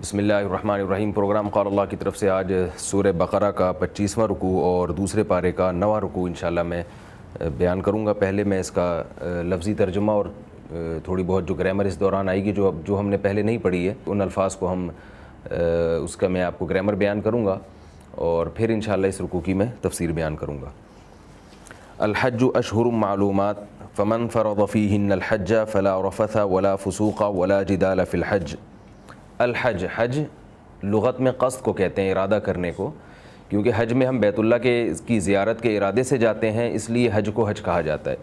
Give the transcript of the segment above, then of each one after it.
بسم اللہ الرحمن الرحیم۔ پروگرام قال اللہ کی طرف سے آج سورہ بقرہ کا 25واں رکوع اور دوسرے پارے کا 9واں رکوع انشاءاللہ میں بیان کروں گا۔ پہلے میں اس کا لفظی ترجمہ اور تھوڑی بہت جو گرامر اس دوران آئے گی جو ہم نے پہلے نہیں پڑھی ہے ان الفاظ کو اس کا میں آپ کو گرامر بیان کروں گا اور پھر انشاءاللہ اس رکوع کی میں تفسیر بیان کروں گا۔ الحج اشہر معلومات فمن فرض فیہن الحج فلا رفث ولا فسوق ولا جدال فی الحج۔ الحج، حج لغت میں قصد کو کہتے ہیں، ارادہ کرنے کو، کیونکہ حج میں ہم بیت اللہ کی زیارت کے ارادے سے جاتے ہیں، اس لیے حج کو حج کہا جاتا ہے۔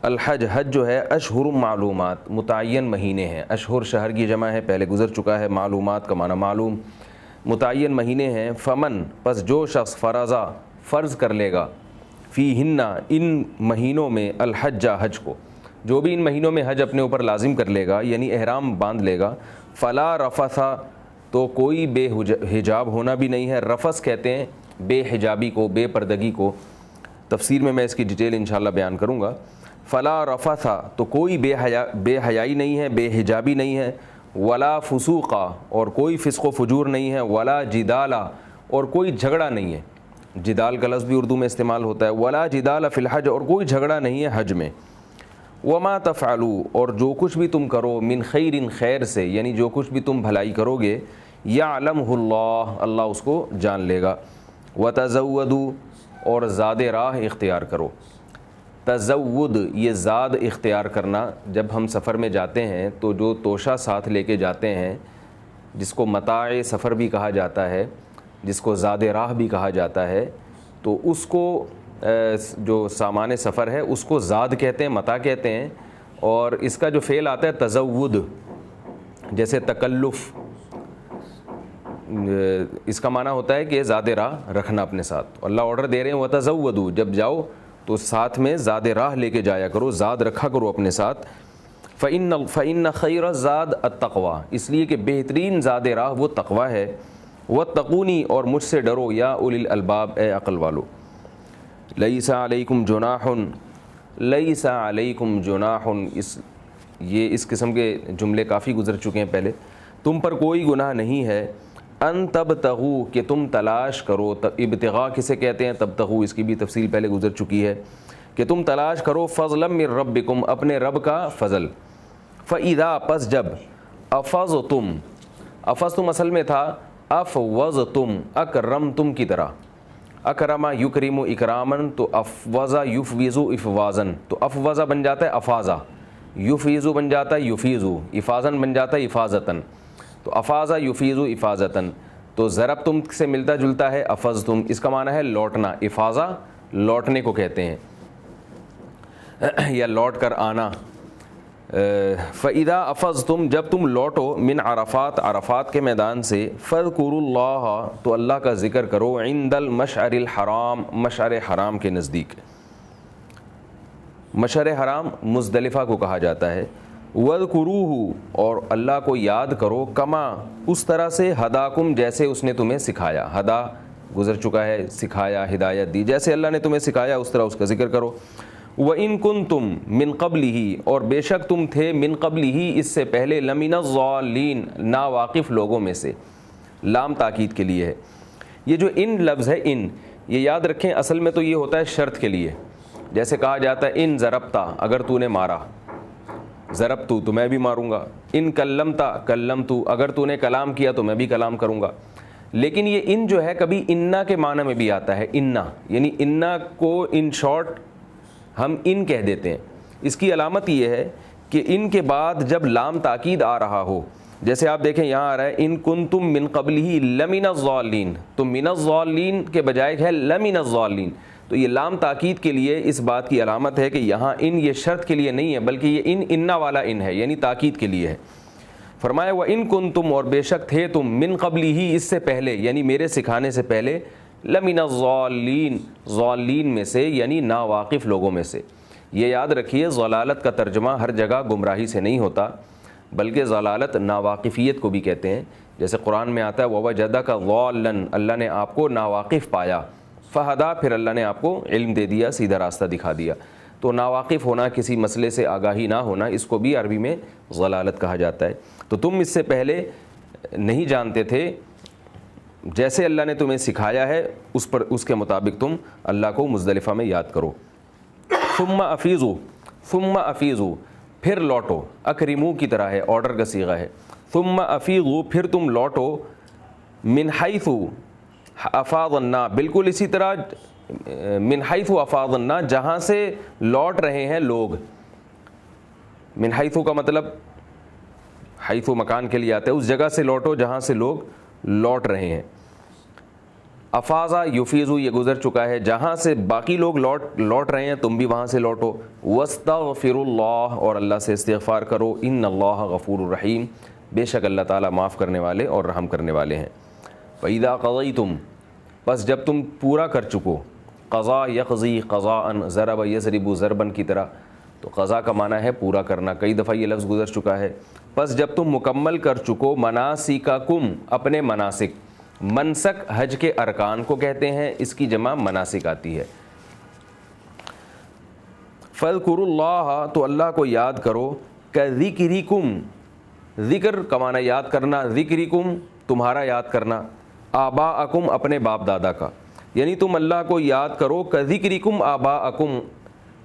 الحج، حج جو ہے اشہر معلومات، متعین مہینے ہیں۔ اشہر شہر کی جمع ہے، پہلے گزر چکا ہے۔ معلومات کا معنی معلوم، متعین مہینے ہیں۔ فمن، پس جو شخص فرضا، فرض کر لے گا، فیہن، ان مہینوں میں، الحج، حج کو، جو بھی ان مہینوں میں حج اپنے اوپر لازم کر لے گا یعنی احرام باندھ لے گا، فلا رفث، تو کوئی بے حجاب ہونا بھی نہیں ہے۔ رفث کہتے ہیں بے حجابی کو، بے پردگی کو۔ تفسیر میں اس کی ڈیٹیل انشاءاللہ بیان کروں گا۔ فلا رفث، تو کوئی بے حیائی نہیں ہے، بے حجابی نہیں ہے۔ ولا فسوق، اور کوئی فسق و فجور نہیں ہے۔ ولا جدال، اور کوئی جھگڑا نہیں ہے۔ جدال کا لفظ بھی اردو میں استعمال ہوتا ہے۔ ولا جدال فی الحج، اور کوئی جھگڑا نہیں ہے حج میں۔ وما تفعلوا، اور جو کچھ بھی تم کرو، من خیر، خیر سے، یعنی جو کچھ بھی تم بھلائی کرو گے، یعلمہ اللہ، اللہ اس کو جان لے گا۔ وتزودوا، اور زاد راہ اختیار کرو۔ تزود، یہ زاد اختیار کرنا، جب ہم سفر میں جاتے ہیں تو جو توشہ ساتھ لے کے جاتے ہیں، جس کو متاع سفر بھی کہا جاتا ہے، جس کو زاد راہ بھی کہا جاتا ہے، تو اس کو جو سامان سفر ہے اس کو زاد کہتے ہیں، متاع کہتے ہیں۔ اور اس کا جو فعل آتا ہے تزود، جیسے تکلف، اس کا معنی ہوتا ہے کہ زاد راہ رکھنا اپنے ساتھ۔ اللہ آرڈر دے رہے ہیں وتزودوا، جب جاؤ تو ساتھ میں زاد راہ لے کے جایا کرو، زاد رکھا کرو اپنے ساتھ۔ فإن خیر الزاد التقوی، اس لیے کہ بہترین زاد راہ وہ تقوی ہے۔ واتقونی، اور مجھ سے ڈرو، یا اولی الالباب، اے عقل والو۔ لیس علیکم جناح، لیس علیکم جناح، اس قسم کے جملے کافی گزر چکے ہیں پہلے۔ تم پر کوئی گناہ نہیں ہے، ان تبتغوا، کہ تم تلاش کرو۔ ابتغاء کسے کہتے ہیں؟ تبتغوا، اس کی بھی تفصیل پہلے گزر چکی ہے، کہ تم تلاش کرو، فضلا من ربکم، اپنے رب کا فضل۔ فاذا، پس جب، افضتم، افضتم اصل میں تھا افوضتم، اکرمتم کی طرح، اکرما یکرم اکرامن، تو افوضا یفوض افوازن، تو افوضا بن جاتا ہے افاظا، یفیض بن جاتا ہے یفیض، افاظن بن جاتا ہے افاظتن، تو افاظا یفیض افاظتن، تو ضرب تم سے ملتا جلتا ہے افضتم، اس کا معنی ہے لوٹنا۔ افاظا لوٹنے کو کہتے ہیں، یا لوٹ کر آنا۔ فَإِذَا أَفَضْتُمْ، جب تم لوٹو، من عرفات، عرفات کے میدان سے، فَاذْكُرُوا اللَّهَ، تو اللہ کا ذکر کرو، عند المشعر الحرام، مشعر حرام کے نزدیک۔ مشعر حرام مزدلفہ کو کہا جاتا ہے۔ وَاذْكُرُوهُ، اور اللہ کو یاد کرو، کما، اس طرح سے، ہداکم، جیسے اس نے تمہیں سکھایا۔ ہدا گزر چکا ہے، سکھایا، ہدایت دی، جیسے اللہ نے تمہیں سکھایا اس طرح اس کا ذکر کرو۔ وَإِن كُنتُم مِّن قَبْلِهِ، اور بے شک تم تھے، من قبلہ، اس سے پہلے، لَمِنَ الضَّالِّينَ، ناواقف لوگوں میں سے۔ لام تاکید کے لیے ہے۔ یہ جو ان لفظ ہے، ان، یہ یاد رکھیں، اصل میں تو یہ ہوتا ہے شرط کے لیے، جیسے کہا جاتا ہے ان ضربتا، اگر تو نے مارا، ضربتو، تو میں بھی ماروں گا۔ ان کلمتا، کلمتو، اگر تو نے کلام کیا تو میں بھی کلام کروں گا۔ لیکن یہ ان جو ہے کبھی انا کے معنی میں بھی آتا ہے، انا، یعنی انا کو ان شارٹ ہم ان کہہ دیتے ہیں۔ اس کی علامت یہ ہے کہ ان کے بعد جب لام تاکید آ رہا ہو، جیسے آپ دیکھیں یہاں آ رہا ہے ان کنتم من قبلہ لمن الضالین، تو من الضالین کے بجائے ہے لمن الضالین، تو یہ لام تاکید کے لیے اس بات کی علامت ہے کہ یہاں ان یہ شرط کے لیے نہیں ہے، بلکہ یہ انا والا ان ہے، یعنی تاکید کے لیے ہے۔ فرمایا وَإِن كُنتُم، اور بے شک تھے تم، من قبلہ، اس سے پہلے، یعنی میرے سکھانے سے پہلے، لمن الضالین، ضالین میں سے، یعنی ناواقف لوگوں میں سے۔ یہ یاد رکھیے، ضلالت کا ترجمہ ہر جگہ گمراہی سے نہیں ہوتا، بلکہ ضلالت ناواقفیت کو بھی کہتے ہیں۔ جیسے قرآن میں آتا ہے وَوَجَدَكَ ضَالًّا، اللہ نے آپ کو ناواقف پایا، فہدا، پھر اللہ نے آپ کو علم دے دیا، سیدھا راستہ دکھا دیا۔ تو ناواقف ہونا، کسی مسئلے سے آگاہی نہ ہونا، اس کو بھی عربی میں ضلالت کہا جاتا ہے۔ تو تم اس سے پہلے نہیں جانتے تھے، جیسے اللہ نے تمہیں سکھایا ہے اس کے مطابق تم اللہ کو مزدلفہ میں یاد کرو۔ ثم افیضوا پھر لوٹو، اکرمو کی طرح ہے، آرڈر کا صیغہ ہے، ثم افیضوا پھر تم لوٹو، من حیث افاض الناس بالکل اسی طرح، من حیث افاض الناس جہاں سے لوٹ رہے ہیں لوگ۔ من حیث کا مطلب حیث مکان کے لیے آتا ہے، اس جگہ سے لوٹو جہاں سے لوگ لوٹ رہے ہیں۔ افاضا یفیضو یہ گزر چکا ہے، جہاں سے باقی لوگ لوٹ رہے ہیں تم بھی وہاں سے لوٹو۔ واستغفر اللہ اور اللہ سے استغفار کرو، ان اللہ غفور الرحیم بے شک اللہ تعالیٰ معاف کرنے والے اور رحم کرنے والے ہیں۔ فَإِذَا قَضَيْتُمْ پس جب تم پورا کر چکو، قضا یقضی قضاءً ضرب یضرب ضرباً کی طرح، تو قضا کا معنی ہے پورا کرنا، کئی دفعہ یہ لفظ گزر چکا ہے۔ پس جب تم مکمل کر چکو، مناسککم اپنے مناسک، منسک حج کے ارکان کو کہتے ہیں، اس کی جمع مناسک آتی ہے۔ فاذکروا اللہ تو اللہ کو یاد کرو، کذکرکم ذکر کا معنی یاد کرنا، ذکرکم تمہارا یاد کرنا، آباءکم اپنے باپ دادا کا، یعنی تم اللہ کو یاد کرو کذکرکم آباءکم،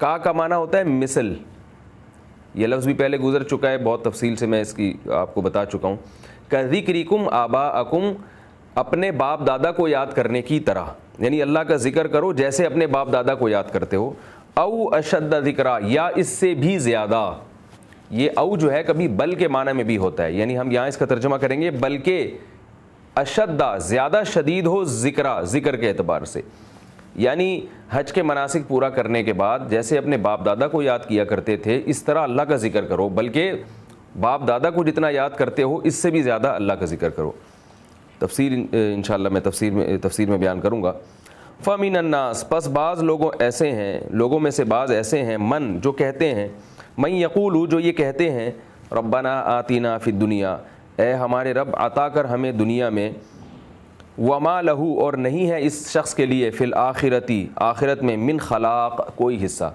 کا معنی ہوتا ہے مثل، یہ لفظ بھی پہلے گزر چکا ہے، بہت تفصیل سے میں اس کی آپ کو بتا چکا ہوں۔ کذکرکم آباءکم اپنے باپ دادا کو یاد کرنے کی طرح، یعنی اللہ کا ذکر کرو جیسے اپنے باپ دادا کو یاد کرتے ہو، او اشد ذکرا یا اس سے بھی زیادہ، یہ او جو ہے کبھی بل کے معنی میں بھی ہوتا ہے، یعنی ہم یہاں اس کا ترجمہ کریں گے بلکہ اشدہ زیادہ شدید ہو ذکرا ذکر کے اعتبار سے، یعنی حج کے مناسک پورا کرنے کے بعد جیسے اپنے باپ دادا کو یاد کیا کرتے تھے اس طرح اللہ کا ذکر کرو، بلکہ باپ دادا کو جتنا یاد کرتے ہو اس سے بھی زیادہ اللہ کا ذکر کرو۔ تفسیر انشاءاللہ میں تفسیر میں بیان کروں گا۔ فَمِنَ النَّاسِ پس بعض لوگوں میں سے بعض ایسے ہیں، من جو کہتے ہیں، من یقولو جو یہ کہتے ہیں، ربنا آتینا فی الدنیا اے ہمارے رب عطا کر ہمیں دنیا میں، وما لہو اور نہیں ہے اس شخص کے لیے، فی الآخرتی آخرت میں، من خلاق کوئی حصہ۔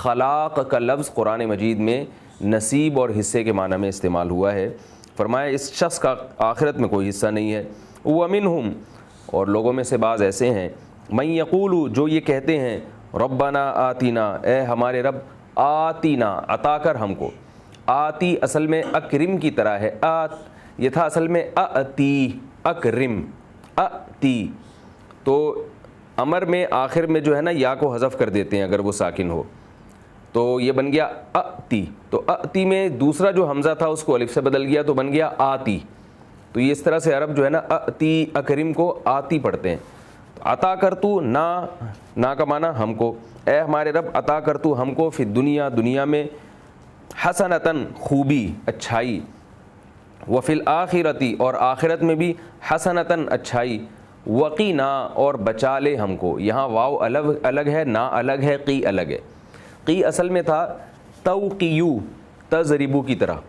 خلاق کا لفظ قرآن مجید میں نصیب اور حصے کے معنی میں استعمال ہوا ہے، فرمایا اس شخص کا آخرت میں کوئی حصہ نہیں ہے۔ ومنہم اور لوگوں میں سے بعض ایسے ہیں، من یقولو جو یہ کہتے ہیں، ربنا آتینا اے ہمارے رب، آتینا عطا کر ہم کو، آتی اصل میں اکرم کی طرح ہے، یہ تھا اصل میں اتی اکرم اتی، تو امر میں آخر میں جو ہے نا یا کو حذف کر دیتے ہیں اگر وہ ساکن ہو، تو یہ بن گیا اتی، تو اتی میں دوسرا جو حمزہ تھا اس کو الف سے بدل گیا تو بن گیا آتی، تو یہ اس طرح سے عرب جو ہے نا اتی اکرم کو آتی پڑھتے ہیں۔ عطا کر تو نا کا معنی ہم کو، اے ہمارے رب عطا کر تو ہم کو، فی دنیا دنیا میں، حسنتاً خوبی اچھائی، وفی الآخرتی اور آخرت میں بھی، حسنتاً اچھائی، وقینا اور بچا لے ہم کو، یہاں واو الگ ہے، نا الگ ہے، قی الگ ہے۔ قی اصل میں تھا توقیو تضربو کی طرح،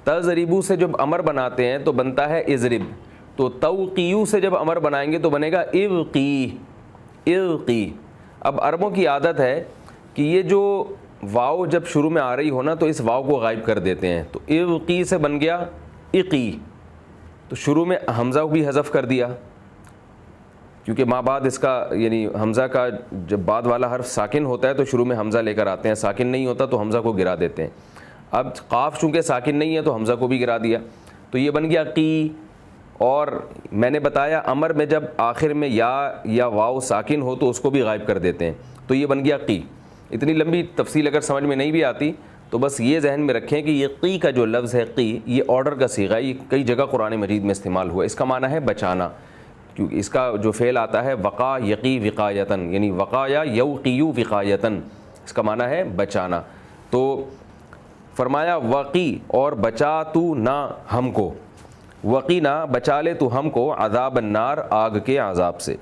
تضربو سے جب امر بناتے ہیں تو بنتا ہے اضرب، تو توقیو سے جب امر بنائیں گے تو بنے گا ابقی ابقی۔ اب عربوں کی عادت ہے کہ یہ جو واو جب شروع میں آ رہی ہو نا تو اس واو کو غائب کر دیتے ہیں، تو ابقی سے بن گیا اقی، تو شروع میں حمزہ بھی حذف کر دیا کیونکہ ماں بعد اس کا یعنی حمزہ کا جب بعد والا حرف ساکن ہوتا ہے تو شروع میں حمزہ لے کر آتے ہیں، ساکن نہیں ہوتا تو حمزہ کو گرا دیتے ہیں۔ اب قاف چونکہ ساکن نہیں ہے تو حمزہ کو بھی گرا دیا، تو یہ بن گیا قی۔ اور میں نے بتایا امر میں جب آخر میں یا واو ساکن ہو تو اس کو بھی غائب کر دیتے ہیں، تو یہ بن گیا قی۔ اتنی لمبی تفصیل اگر سمجھ میں نہیں بھی آتی تو بس یہ ذہن میں رکھیں کہ یہ قی کا جو لفظ ہے قی، یہ آرڈر کا صیغہ ہے، یہ کئی جگہ قرآن مجید میں استعمال ہوا ہے، اس کا معنی ہے بچانا، کیونکہ اس کا جو فعل آتا ہے وقا یقی وقایتن، یعنی وقا یا یوقیو وقایتن، اس کا معنی ہے بچانا۔ تو فرمایا وقی اور بچا تو نہ ہم کو، وقینا بچا لے تو ہم کو، عذاب النار آگ کے عذاب سے۔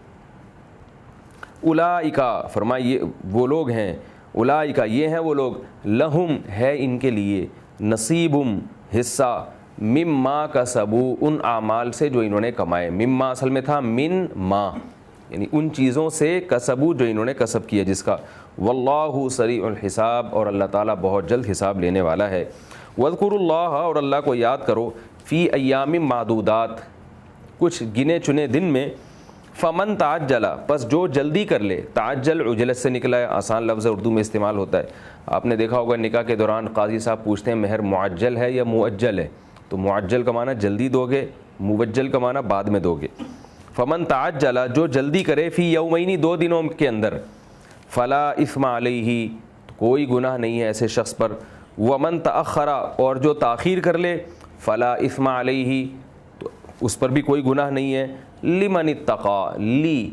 اولئکا فرمایا یہ وہ لوگ ہیں، اولئکا یہ ہیں وہ لوگ، لہم ہے ان کے لیے، نصیبم حصہ، مما کسبوا ان اعمال سے جو انہوں نے کمائے، مما اصل میں تھا من ما، یعنی ان چیزوں سے، کسبوا جو انہوں نے کسب کیا جس کا، واللہ سریع الحساب اور اللہ تعالیٰ بہت جلد حساب لینے والا ہے۔ واذکروا اللہ اور اللہ کو یاد کرو، فی ایام معدودات، کچھ گنے چنے دن میں، فمن تعجل، پس جو جلدی کر لے، تعجل عجلت سے نکلا ہے، آسان لفظ اردو میں استعمال ہوتا ہے۔ آپ نے دیکھا ہوگا نکاح کے دوران قاضی صاحب پوچھتے ہیں مہر معجل ہے یا مؤجل ہے، تو معجل کا معنی جلدی دو گے، موجل کا معنی بعد میں دو گے۔ فمن تعجل، جو جلدی کرے، فی یومین، 2 دنوں کے اندر، فلا اثم علیہ، کوئی گناہ نہیں ہے ایسے شخص پر۔ ومن تأخر، اور جو تاخیر کر لے، فلا اثم علیہ، تو اس پر بھی کوئی گناہ نہیں ہے۔ لمن اتقى، لی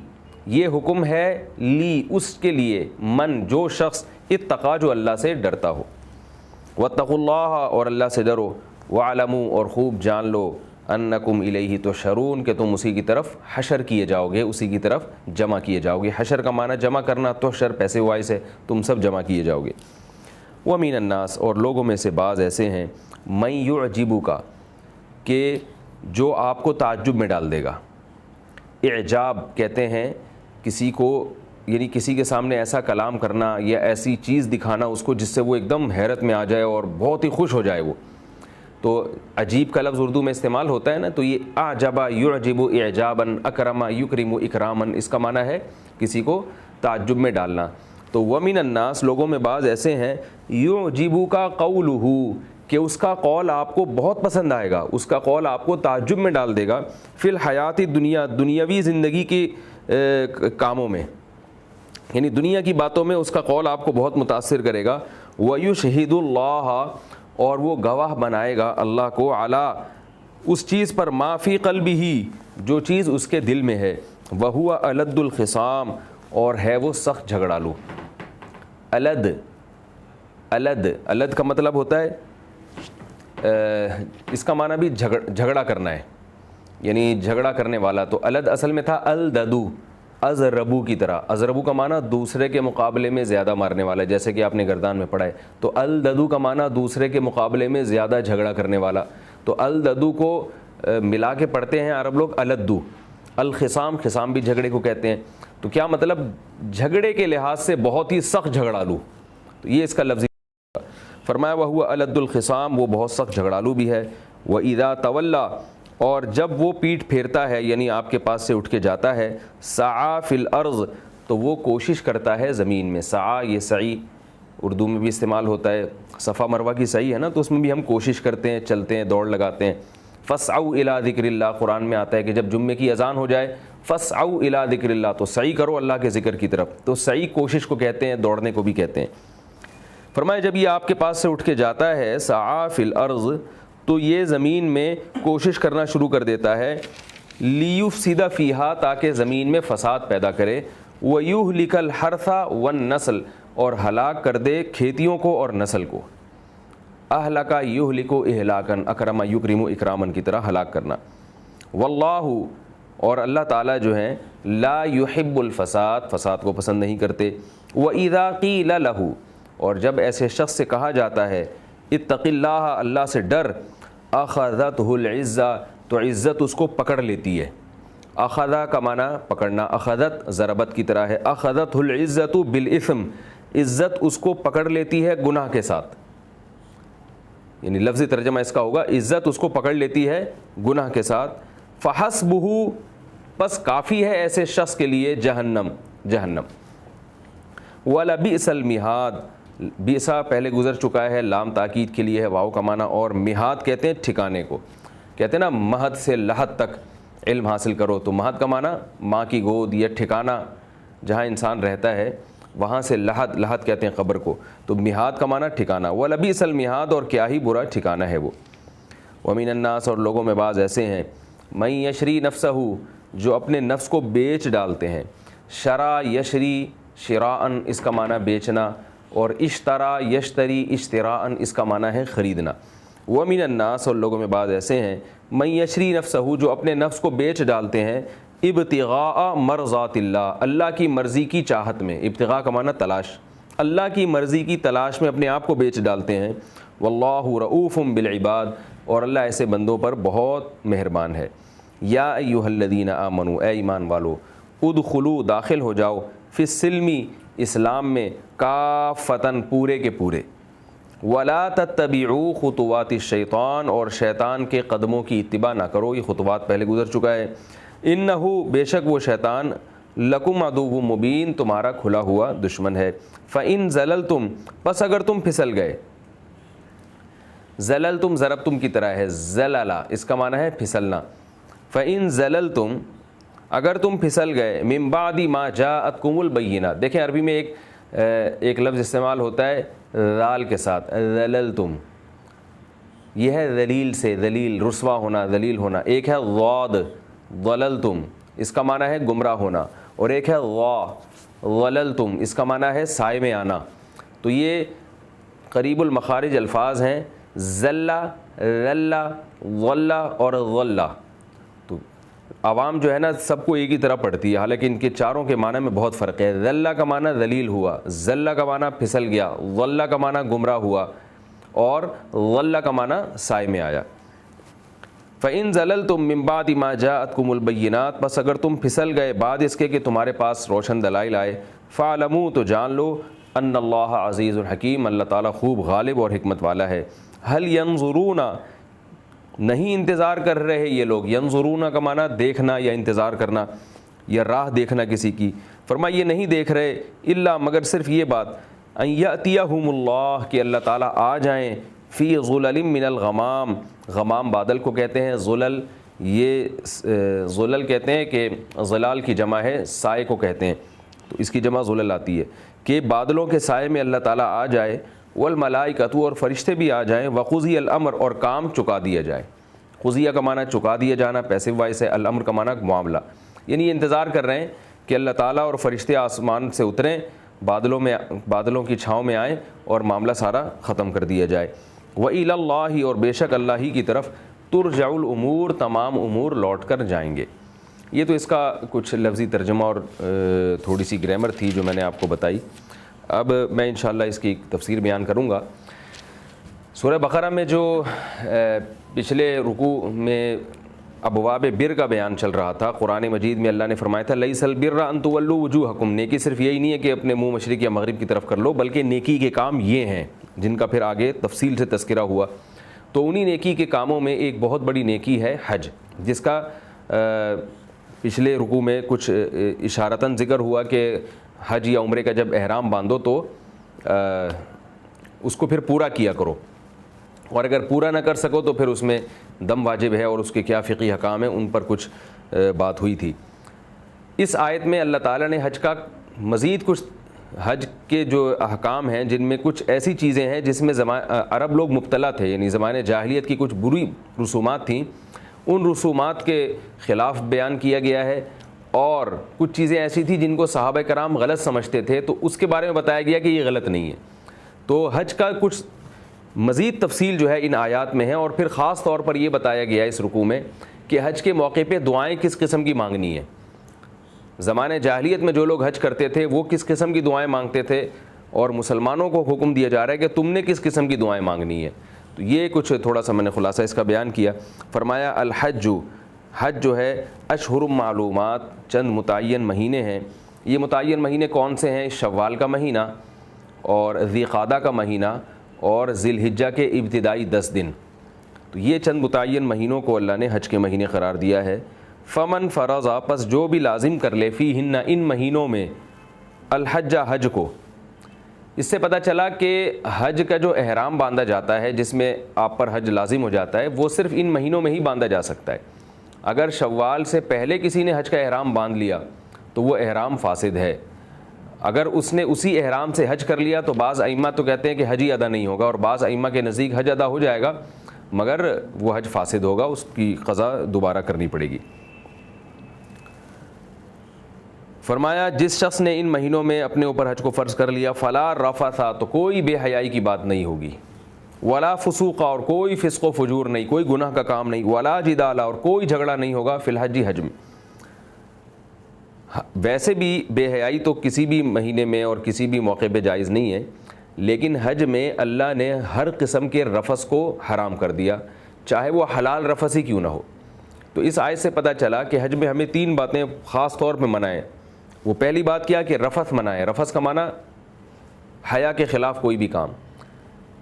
یہ حکم ہے، لی اس کے لیے، من جو شخص، اتقى جو اللہ سے ڈرتا ہو۔ واتقوا اللہ، اور اللہ سے ڈرو، واعلموا، اور خوب جان لو، انکم الیہ تحشرون، کہ تم اسی کی طرف حشر کیے جاؤ گے، اسی کی طرف جمع کیے جاؤ گے۔ حشر کا معنی جمع کرنا، تحشر پیسے وائے سے، تم سب جمع کیے جاؤ گے۔ ومن الناس، اور لوگوں میں سے بعض ایسے ہیں، من یعجبک، کہ جو آپ کو تعجب میں ڈال دے گا۔ اعجاب کہتے ہیں کسی کو، یعنی کسی کے سامنے ایسا کلام کرنا یا ایسی چیز دکھانا اس کو جس سے وہ ایک دم حیرت میں آ جائے اور بہت ہی خوش ہو جائے وہ، تو عجیب کا لفظ اردو میں استعمال ہوتا ہے نا، تو یہ اعجب یعجب اعجابا، اکرم یکرم اکراما، اس کا معنی ہے کسی کو تعجب میں ڈالنا۔ تو ومن الناس، لوگوں میں بعض ایسے ہیں، یعجبک قولہ، کہ اس کا قول آپ کو بہت پسند آئے گا، اس کا قول آپ کو تعجب میں ڈال دے گا، فی الحیات دنیا، دنیاوی زندگی کے کاموں میں، یعنی دنیا کی باتوں میں اس کا قول آپ کو بہت متاثر کرے گا۔ وَيُشْهِدُ اللَّهَ، اور وہ گواہ بنائے گا اللہ کو، علی اس چیز پر، ما فی قلبہ، جو چیز اس کے دل میں ہے، وَهُوَ أَلَدُّ الْخِصَامِ، اور ہے وہ سخت جھگڑالو۔ الد، الد، الد کا مطلب ہوتا ہے اس کا معنی بھی جھگڑا کرنا ہے، یعنی جھگڑا کرنے والا۔ تو الد اصل میں تھا الددو، ازربو کی طرح، ازربو کا معنی دوسرے کے مقابلے میں زیادہ مارنے والا، جیسے کہ آپ نے گردان میں پڑھا ہے۔ تو الددو کا معنی دوسرے کے مقابلے میں زیادہ جھگڑا کرنے والا۔ تو الددو کو ملا کے پڑھتے ہیں عرب لوگ الدو۔ الخصام، خصام بھی جھگڑے کو کہتے ہیں۔ تو کیا مطلب، جھگڑے کے لحاظ سے بہت ہی سخت جھگڑالو، تو یہ اس کا لفظ فرمایا، وَهُوَ أَلَدُّ الْخِصَامِ، وہ بہت سخت جھگڑالو بھی ہے۔ وَإِذَا تَوَلَّى، اور جب وہ پیٹھ پھیرتا ہے، یعنی آپ کے پاس سے اٹھ کے جاتا ہے، سعى فی الارض، تو وہ کوشش کرتا ہے زمین میں۔ سعی، یہ سعی اردو میں بھی استعمال ہوتا ہے، صفا مروہ کی سعی ہے نا، تو اس میں بھی ہم کوشش کرتے ہیں، چلتے ہیں، دوڑ لگاتے ہیں۔ فَاسْعَوْا إِلَىٰ ذِكْرِ اللَّهِ، قرآن میں آتا ہے کہ جب جمعے کی اذان ہو جائے، فَاسْعَوْا إِلَىٰ ذِكْرِ اللَّهِ، تو سعی کرو اللہ کے ذکر کی طرف۔ تو سعی کوشش کو کہتے ہیں، دوڑنے کو بھی کہتے ہیں۔ فرمایا جب یہ آپ کے پاس سے اٹھ کے جاتا ہے، سعى فی الارض، تو یہ زمین میں کوشش کرنا شروع کر دیتا ہے، لیفسد فیہا، تاکہ زمین میں فساد پیدا کرے، ویہلک الحرث والنسل، اور ہلاک کر دے کھیتیوں کو اور نسل کو۔ اہلک یہلک اہلاکن، اکرم یکرم اکرامن کی طرح ہلاک کرنا۔ واللہ، اور اللہ تعالیٰ جو ہیں، لا یحب الفساد، فساد کو پسند نہیں کرتے۔ وَإِذَا قِيلَ لَهُ، اور جب ایسے شخص سے کہا جاتا ہے، اتق اللہ، اللہ سے ڈر، اخذتہ العزہ، تو عزت اس کو پکڑ لیتی ہے۔ اخذہ کا معنی پکڑنا، اخذت ضربت کی طرح ہے۔ اخذتہ العزۃ بالاثم، عزت اس کو پکڑ لیتی ہے گناہ کے ساتھ، یعنی لفظی ترجمہ اس کا ہوگا، عزت اس کو پکڑ لیتی ہے گناہ کے ساتھ۔ فحسبہ، پس کافی ہے ایسے شخص کے لیے جہنم، جہنم۔ وَلَبِئْسَ الْمِہَادُ، بیسا پہلے گزر چکا ہے، لام تاکید کے لیے ہے، واو کا معنی، اور مہاد کہتے ہیں ٹھکانے کو، کہتے ہیں نا مہد سے لحد تک علم حاصل کرو، تو مہد کا معنی ماں کی گود یا ٹھکانہ جہاں انسان رہتا ہے، وہاں سے لحد، لحد کہتے ہیں قبر کو، تو مہاد کا معنی ٹھکانہ۔ وَلَبِئْسَ الْمِہَادُ، اور کیا ہی برا ٹھکانہ ہے وہ۔ وَمِنَ النَّاسِ، اور لوگوں میں بعض ایسے ہیں، مَن یشری نفسہ، جو اپنے نفس کو بیچ ڈالتے ہیں۔ شرا یشری شراءً، اس کا معنی بیچنا، اور اشترا یشتری اشتراءً، اس کا معنی ہے خریدنا۔ وَمِنَ النَّاسِ، اور لوگوں میں بعض ایسے ہیں، مَن یشری نفسہ، جو اپنے نفس کو بیچ ڈالتے ہیں، ابتغاء مرضات اللہ، اللہ کی مرضی کی چاہت میں، ابتغاء کا معنی تلاش، اللہ کی مرضی کی تلاش میں اپنے آپ کو بیچ ڈالتے ہیں۔ واللہ رؤوف بالعباد، اور اللہ ایسے بندوں پر بہت مہربان ہے۔ یا ایھا الذین آمنوا، اے ایمان والو، ادخلوا، داخل ہو جاؤ، فی السلم، اسلام میں، کافتن، پورے کے پورے، ولا تتبعوا خطوات الشیطان، اور شیطان کے قدموں کی اتباع نہ کرو، یہ خطوات پہلے گزر چکا ہے. انہ، بے شک وہ شیطان، لکم عدو مبین، تمہارا کھلا ہوا دشمن ہے. فإن زللتم، پس اگر تم پھسل گئے. زللتم ضربتم کی طرح ہے، زللا اس کا معنی ہے پھسلنا. فإن زللتم، اگر تم پھسل گئے، من بعد ما جاءتکم البینہ. دیکھیں عربی میں ایک لفظ استعمال ہوتا ہے ذال کے ساتھ، زللتم، یہ ہے ذلیل سے، ذلیل رسوا ہونا، ذلیل ہونا. ایک ہے ضاد، ضللتم، اس کا معنی ہے گمراہ ہونا. اور ایک ہے ضا، ضللتم، اس کا معنی ہے سائے میں آنا. تو یہ قریب المخارج الفاظ ہیں، زلہ، ذلہ، ضلہ اور ضلہ. تو عوام جو ہے نا سب کو ایک ہی طرح پڑھتی ہے، حالانکہ ان کے چاروں کے معنی میں بہت فرق ہے. ذلہ کا معنی ذلیل ہوا، ذلہ کا معنی پھسل گیا، ضلہ کا معنی گمراہ ہوا، اور ضلہ کا معنی سائے میں آیا. فَإِن زَلَلْتُم مِّن بَعْدِ مَا جَاءَتْكُمُ الْبَيِّنَاتُ، بس اگر تم پھسل گئے بعد اس کے کہ تمہارے پاس روشن دلائل آئے. فَاعْلَمُوا، تو جان لو، أَنَّ اللَّهَ عَزِيزٌ حَكِيمٌ، اللہ تعالیٰ خوب غالب اور حکمت والا ہے. هَلْ يَنظُرُونَ، نہیں انتظار کر رہے یہ لوگ. ينظرون کا معنی دیکھنا یا انتظار کرنا یا راہ دیکھنا کسی کی. فرمایا یہ نہیں دیکھ رہے، الا مگر صرف یہ بات، ان یأتیہم اللہ، کہ اللہ تعالیٰ آ جائیں، فی ظلل من الغمام، غمام بادل کو کہتے ہیں، ظلل یہ ظلل کہتے ہیں کہ ظلال کی جمع ہے، سائے کو کہتے ہیں، تو اس کی جمع ظلل آتی ہے، کہ بادلوں کے سائے میں اللہ تعالیٰ آ جائے. والملائکۃ، اور فرشتے بھی آ جائیں. وقضی الامر، اور کام چکا دیا جائے. قضیہ کا معنی چکا دیا جانا، پیسو وائس ہے. الامر کا معنی معاملہ، یعنی یہ انتظار کر رہے ہیں کہ اللہ تعالیٰ اور فرشتے آسمان سے اتریں، بادلوں کی چھاؤں میں آئیں اور معاملہ سارا ختم کر دیا جائے. وَإِلَى اللَّهِ، اور بے شک اللہ ہی کی طرف، ترجع الامور، تمام امور لوٹ کر جائیں گے. یہ تو اس کا کچھ لفظی ترجمہ اور تھوڑی سی گرامر تھی جو میں نے آپ کو بتائی. اب میں انشاءاللہ اس کی تفسیر بیان کروں گا. سورہ بقرہ میں جو پچھلے رکوع میں ابواب بر کا بیان چل رہا تھا، قرآن مجید میں اللہ نے فرمایا تھا لیس البر ان تولوا وجوہکم، نیکی صرف یہی نہیں ہے کہ اپنے منہ مشرق یا مغرب کی طرف کر لو، بلکہ نیکی کے کام یہ ہیں جن کا پھر آگے تفصیل سے تذکرہ ہوا. تو انہی نیکی کے کاموں میں ایک بہت بڑی نیکی ہے حج، جس کا پچھلے رکوع میں کچھ اشارتاً ذکر ہوا کہ حج یا عمرے کا جب احرام باندھو تو اس کو پھر پورا کیا کرو، اور اگر پورا نہ کر سکو تو پھر اس میں دم واجب ہے، اور اس کے کیا فقہی حکام ہیں ان پر کچھ بات ہوئی تھی. اس آیت میں اللہ تعالیٰ نے حج کا مزید کچھ، حج کے جو احکام ہیں جن میں کچھ ایسی چیزیں ہیں جس میں عرب لوگ مبتلا تھے، یعنی زمانے جاہلیت کی کچھ بری رسومات تھیں، ان رسومات کے خلاف بیان کیا گیا ہے. اور کچھ چیزیں ایسی تھیں جن کو صحابہ کرام غلط سمجھتے تھے، تو اس کے بارے میں بتایا گیا کہ یہ غلط نہیں ہے. تو حج کا کچھ مزید تفصیل جو ہے ان آیات میں ہے. اور پھر خاص طور پر یہ بتایا گیا ہے اس رکوع میں کہ حج کے موقع پہ دعائیں کس قسم کی مانگنی ہیں. زمانے جاہلیت میں جو لوگ حج کرتے تھے وہ کس قسم کی دعائیں مانگتے تھے، اور مسلمانوں کو حکم دیا جا رہا ہے کہ تم نے کس قسم کی دعائیں مانگنی ہے. تو یہ کچھ تھوڑا سا میں نے خلاصہ اس کا بیان کیا. فرمایا الحج، حج جو ہے اشہر معلومات، چند متعین مہینے ہیں. یہ متعین مہینے کون سے ہیں؟ شوال کا مہینہ، اور ذی قعدہ کا مہینہ، اور ذی الحجہ کے ابتدائی 10 دن. تو یہ چند متعین مہینوں کو اللہ نے حج کے مہینے قرار دیا ہے. فمن فرض، پس جو بھی لازم کر لے، فیہن، ان مہینوں میں، الحج، حج کو. اس سے پتہ چلا کہ حج کا جو احرام باندھا جاتا ہے، جس میں آپ پر حج لازم ہو جاتا ہے، وہ صرف ان مہینوں میں ہی باندھا جا سکتا ہے. اگر شوال سے پہلے کسی نے حج کا احرام باندھ لیا تو وہ احرام فاسد ہے. اگر اس نے اسی احرام سے حج کر لیا تو بعض ائمہ تو کہتے ہیں کہ حج ہی ادا نہیں ہوگا، اور بعض ائمہ کے نزدیک حج ادا ہو جائے گا مگر وہ حج فاسد ہوگا، اس کی قضا دوبارہ کرنی پڑے گی. فرمایا جس شخص نے ان مہینوں میں اپنے اوپر حج کو فرض کر لیا، فلا رفث، تو کوئی بے حیائی کی بات نہیں ہوگی، ولا فسوق، اور کوئی فسق و فجور نہیں، کوئی گناہ کا کام نہیں، ولا جدال، اور کوئی جھگڑا نہیں ہوگا، فی الحج، حج میں. ویسے بھی بے حیائی تو کسی بھی مہینے میں اور کسی بھی موقع پہ جائز نہیں ہے، لیکن حج میں اللہ نے ہر قسم کے رفث کو حرام کر دیا، چاہے وہ حلال رفث ہی کیوں نہ ہو. تو اس آیت سے پتہ چلا کہ حج میں ہمیں 3 باتیں خاص طور پہ منع ہیں. وہ پہلی بات کیا کہ رفث منع ہے. رفث کا معنی حیا کے خلاف کوئی بھی کام.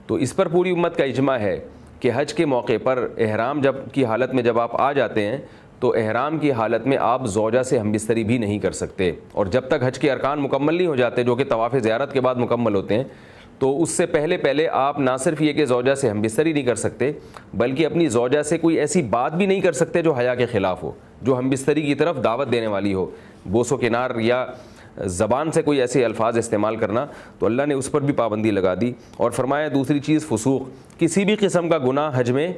تو اس پر پوری امت کا اجماع ہے کہ حج کے موقع پر احرام کی حالت میں جب آپ آ جاتے ہیں تو احرام کی حالت میں آپ زوجہ سے ہم بستری بھی نہیں کر سکتے، اور جب تک حج کے ارکان مکمل نہیں ہو جاتے جو کہ طواف زیارت کے بعد مکمل ہوتے ہیں، تو اس سے پہلے آپ نہ صرف یہ کہ زوجہ سے ہم بستری نہیں کر سکتے بلکہ اپنی زوجہ سے کوئی ایسی بات بھی نہیں کر سکتے جو حیا کے خلاف ہو، جو ہم بستری کی طرف دعوت دینے والی ہو، بوس و کنار یا زبان سے کوئی ایسے الفاظ استعمال کرنا، تو اللہ نے اس پر بھی پابندی لگا دی۔ اور فرمایا دوسری چیز فسوق، کسی بھی قسم کا گناہ حج میں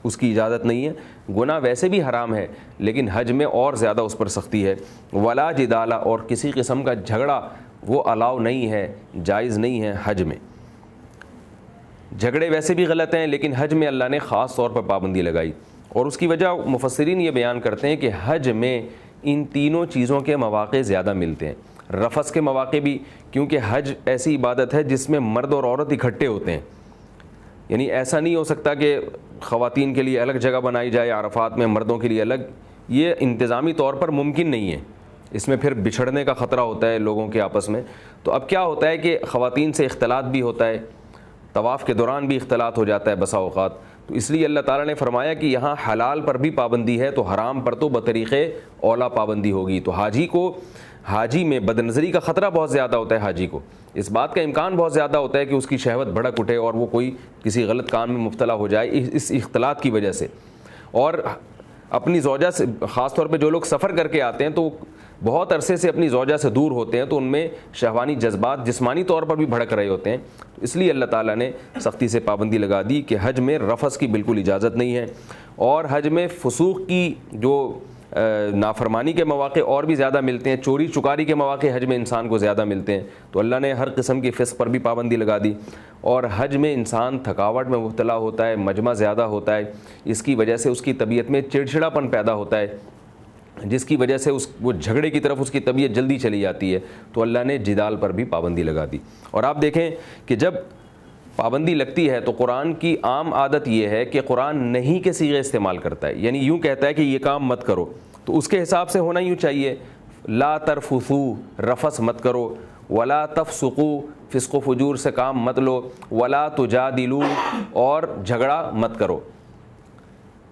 اس کی اجازت نہیں ہے، گناہ ویسے بھی حرام ہے لیکن حج میں اور زیادہ اس پر سختی ہے۔ ولا جدالہ، اور کسی قسم کا جھگڑا وہ الاؤ نہیں ہے، جائز نہیں ہے حج میں۔ جھگڑے ویسے بھی غلط ہیں لیکن حج میں اللہ نے خاص طور پر پابندی لگائی، اور اس کی وجہ مفسرین یہ بیان کرتے ہیں کہ حج میں ان تینوں چیزوں کے مواقع زیادہ ملتے ہیں۔ رفث کے مواقع بھی، کیونکہ حج ایسی عبادت ہے جس میں مرد اور عورت اکٹھے ہوتے ہیں، یعنی ایسا نہیں ہو سکتا کہ خواتین کے لیے الگ جگہ بنائی جائے عرفات میں، مردوں کے لیے الگ، یہ انتظامی طور پر ممکن نہیں ہے، اس میں پھر بچھڑنے کا خطرہ ہوتا ہے لوگوں کے آپس میں۔ تو اب کیا ہوتا ہے کہ خواتین سے اختلاط بھی ہوتا ہے، طواف کے دوران بھی اختلاط ہو جاتا ہے بسا اوقات، تو اس لیے اللہ تعالیٰ نے فرمایا کہ یہاں حلال پر بھی پابندی ہے تو حرام پر تو بطریق اولا پابندی ہوگی۔ تو حاجی میں بد نظری کا خطرہ بہت زیادہ ہوتا ہے، حاجی کو اس بات کا امکان بہت زیادہ ہوتا ہے کہ اس کی شہوت بھڑک اٹھے اور وہ کوئی کسی غلط کام میں مبتلا ہو جائے اس اختلاط کی وجہ سے۔ اور اپنی زوجہ سے، خاص طور پہ جو لوگ سفر کر کے آتے ہیں تو بہت عرصے سے اپنی زوجہ سے دور ہوتے ہیں، تو ان میں شہوانی جذبات جسمانی طور پر بھی بھڑک رہے ہوتے ہیں، اس لیے اللہ تعالیٰ نے سختی سے پابندی لگا دی کہ حج میں رفث کی بالکل اجازت نہیں ہے، اور حج میں فسوق کی جو نافرمانی کے مواقع اور بھی زیادہ ملتے ہیں، چوری چکاری کے مواقع حج میں انسان کو زیادہ ملتے ہیں، تو اللہ نے ہر قسم کی فسق پر بھی پابندی لگا دی۔ اور حج میں انسان تھکاوٹ میں مبتلا ہوتا ہے، مجمع زیادہ ہوتا ہے، اس کی وجہ سے اس کی طبیعت میں چڑچڑاپن پیدا ہوتا ہے، جس کی وجہ سے وہ جھگڑے کی طرف اس کی طبیعت جلدی چلی جاتی ہے، تو اللہ نے جدال پر بھی پابندی لگا دی۔ اور آپ دیکھیں کہ جب پابندی لگتی ہے تو قرآن کی عام عادت یہ ہے کہ قرآن نہیں کے صیغے استعمال کرتا ہے، یعنی یوں کہتا ہے کہ یہ کام مت کرو، تو اس کے حساب سے ہونا یوں چاہیے، لا ترفثوا، رفث مت کرو، ولا تفسقوا، فسق و فجور سے کام مت لو، ولا تجادلوا، اور جھگڑا مت کرو،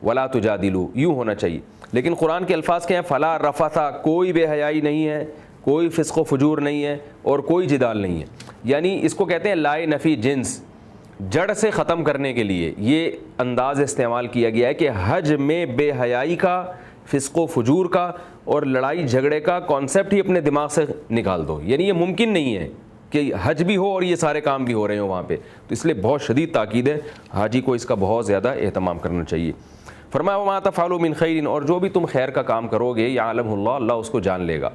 ولا تجادلوا، یوں ہونا چاہیے۔ لیکن قرآن کے الفاظ کیا ہیں؟ فلا رفثا، کوئی بے حیائی نہیں ہے، کوئی فسق و فجور نہیں ہے، اور کوئی جدال نہیں ہے، یعنی اس کو کہتے ہیں لائے نفی جنس، جڑ سے ختم کرنے کے لیے یہ انداز استعمال کیا گیا ہے کہ حج میں بے حیائی کا، فسق و فجور کا اور لڑائی جھگڑے کا کانسیپٹ ہی اپنے دماغ سے نکال دو، یعنی یہ ممکن نہیں ہے کہ حج بھی ہو اور یہ سارے کام بھی ہو رہے ہوں وہاں پہ، تو اس لیے بہت شدید تاکید ہے، حاجی کو اس کا بہت زیادہ اہتمام کرنا چاہیے۔ فرمایا وما تفعلوا من خیر، اور جو بھی تم خیر کا کام کرو گے یعلمہ اللہ، اللہ اس کو جان لے گا،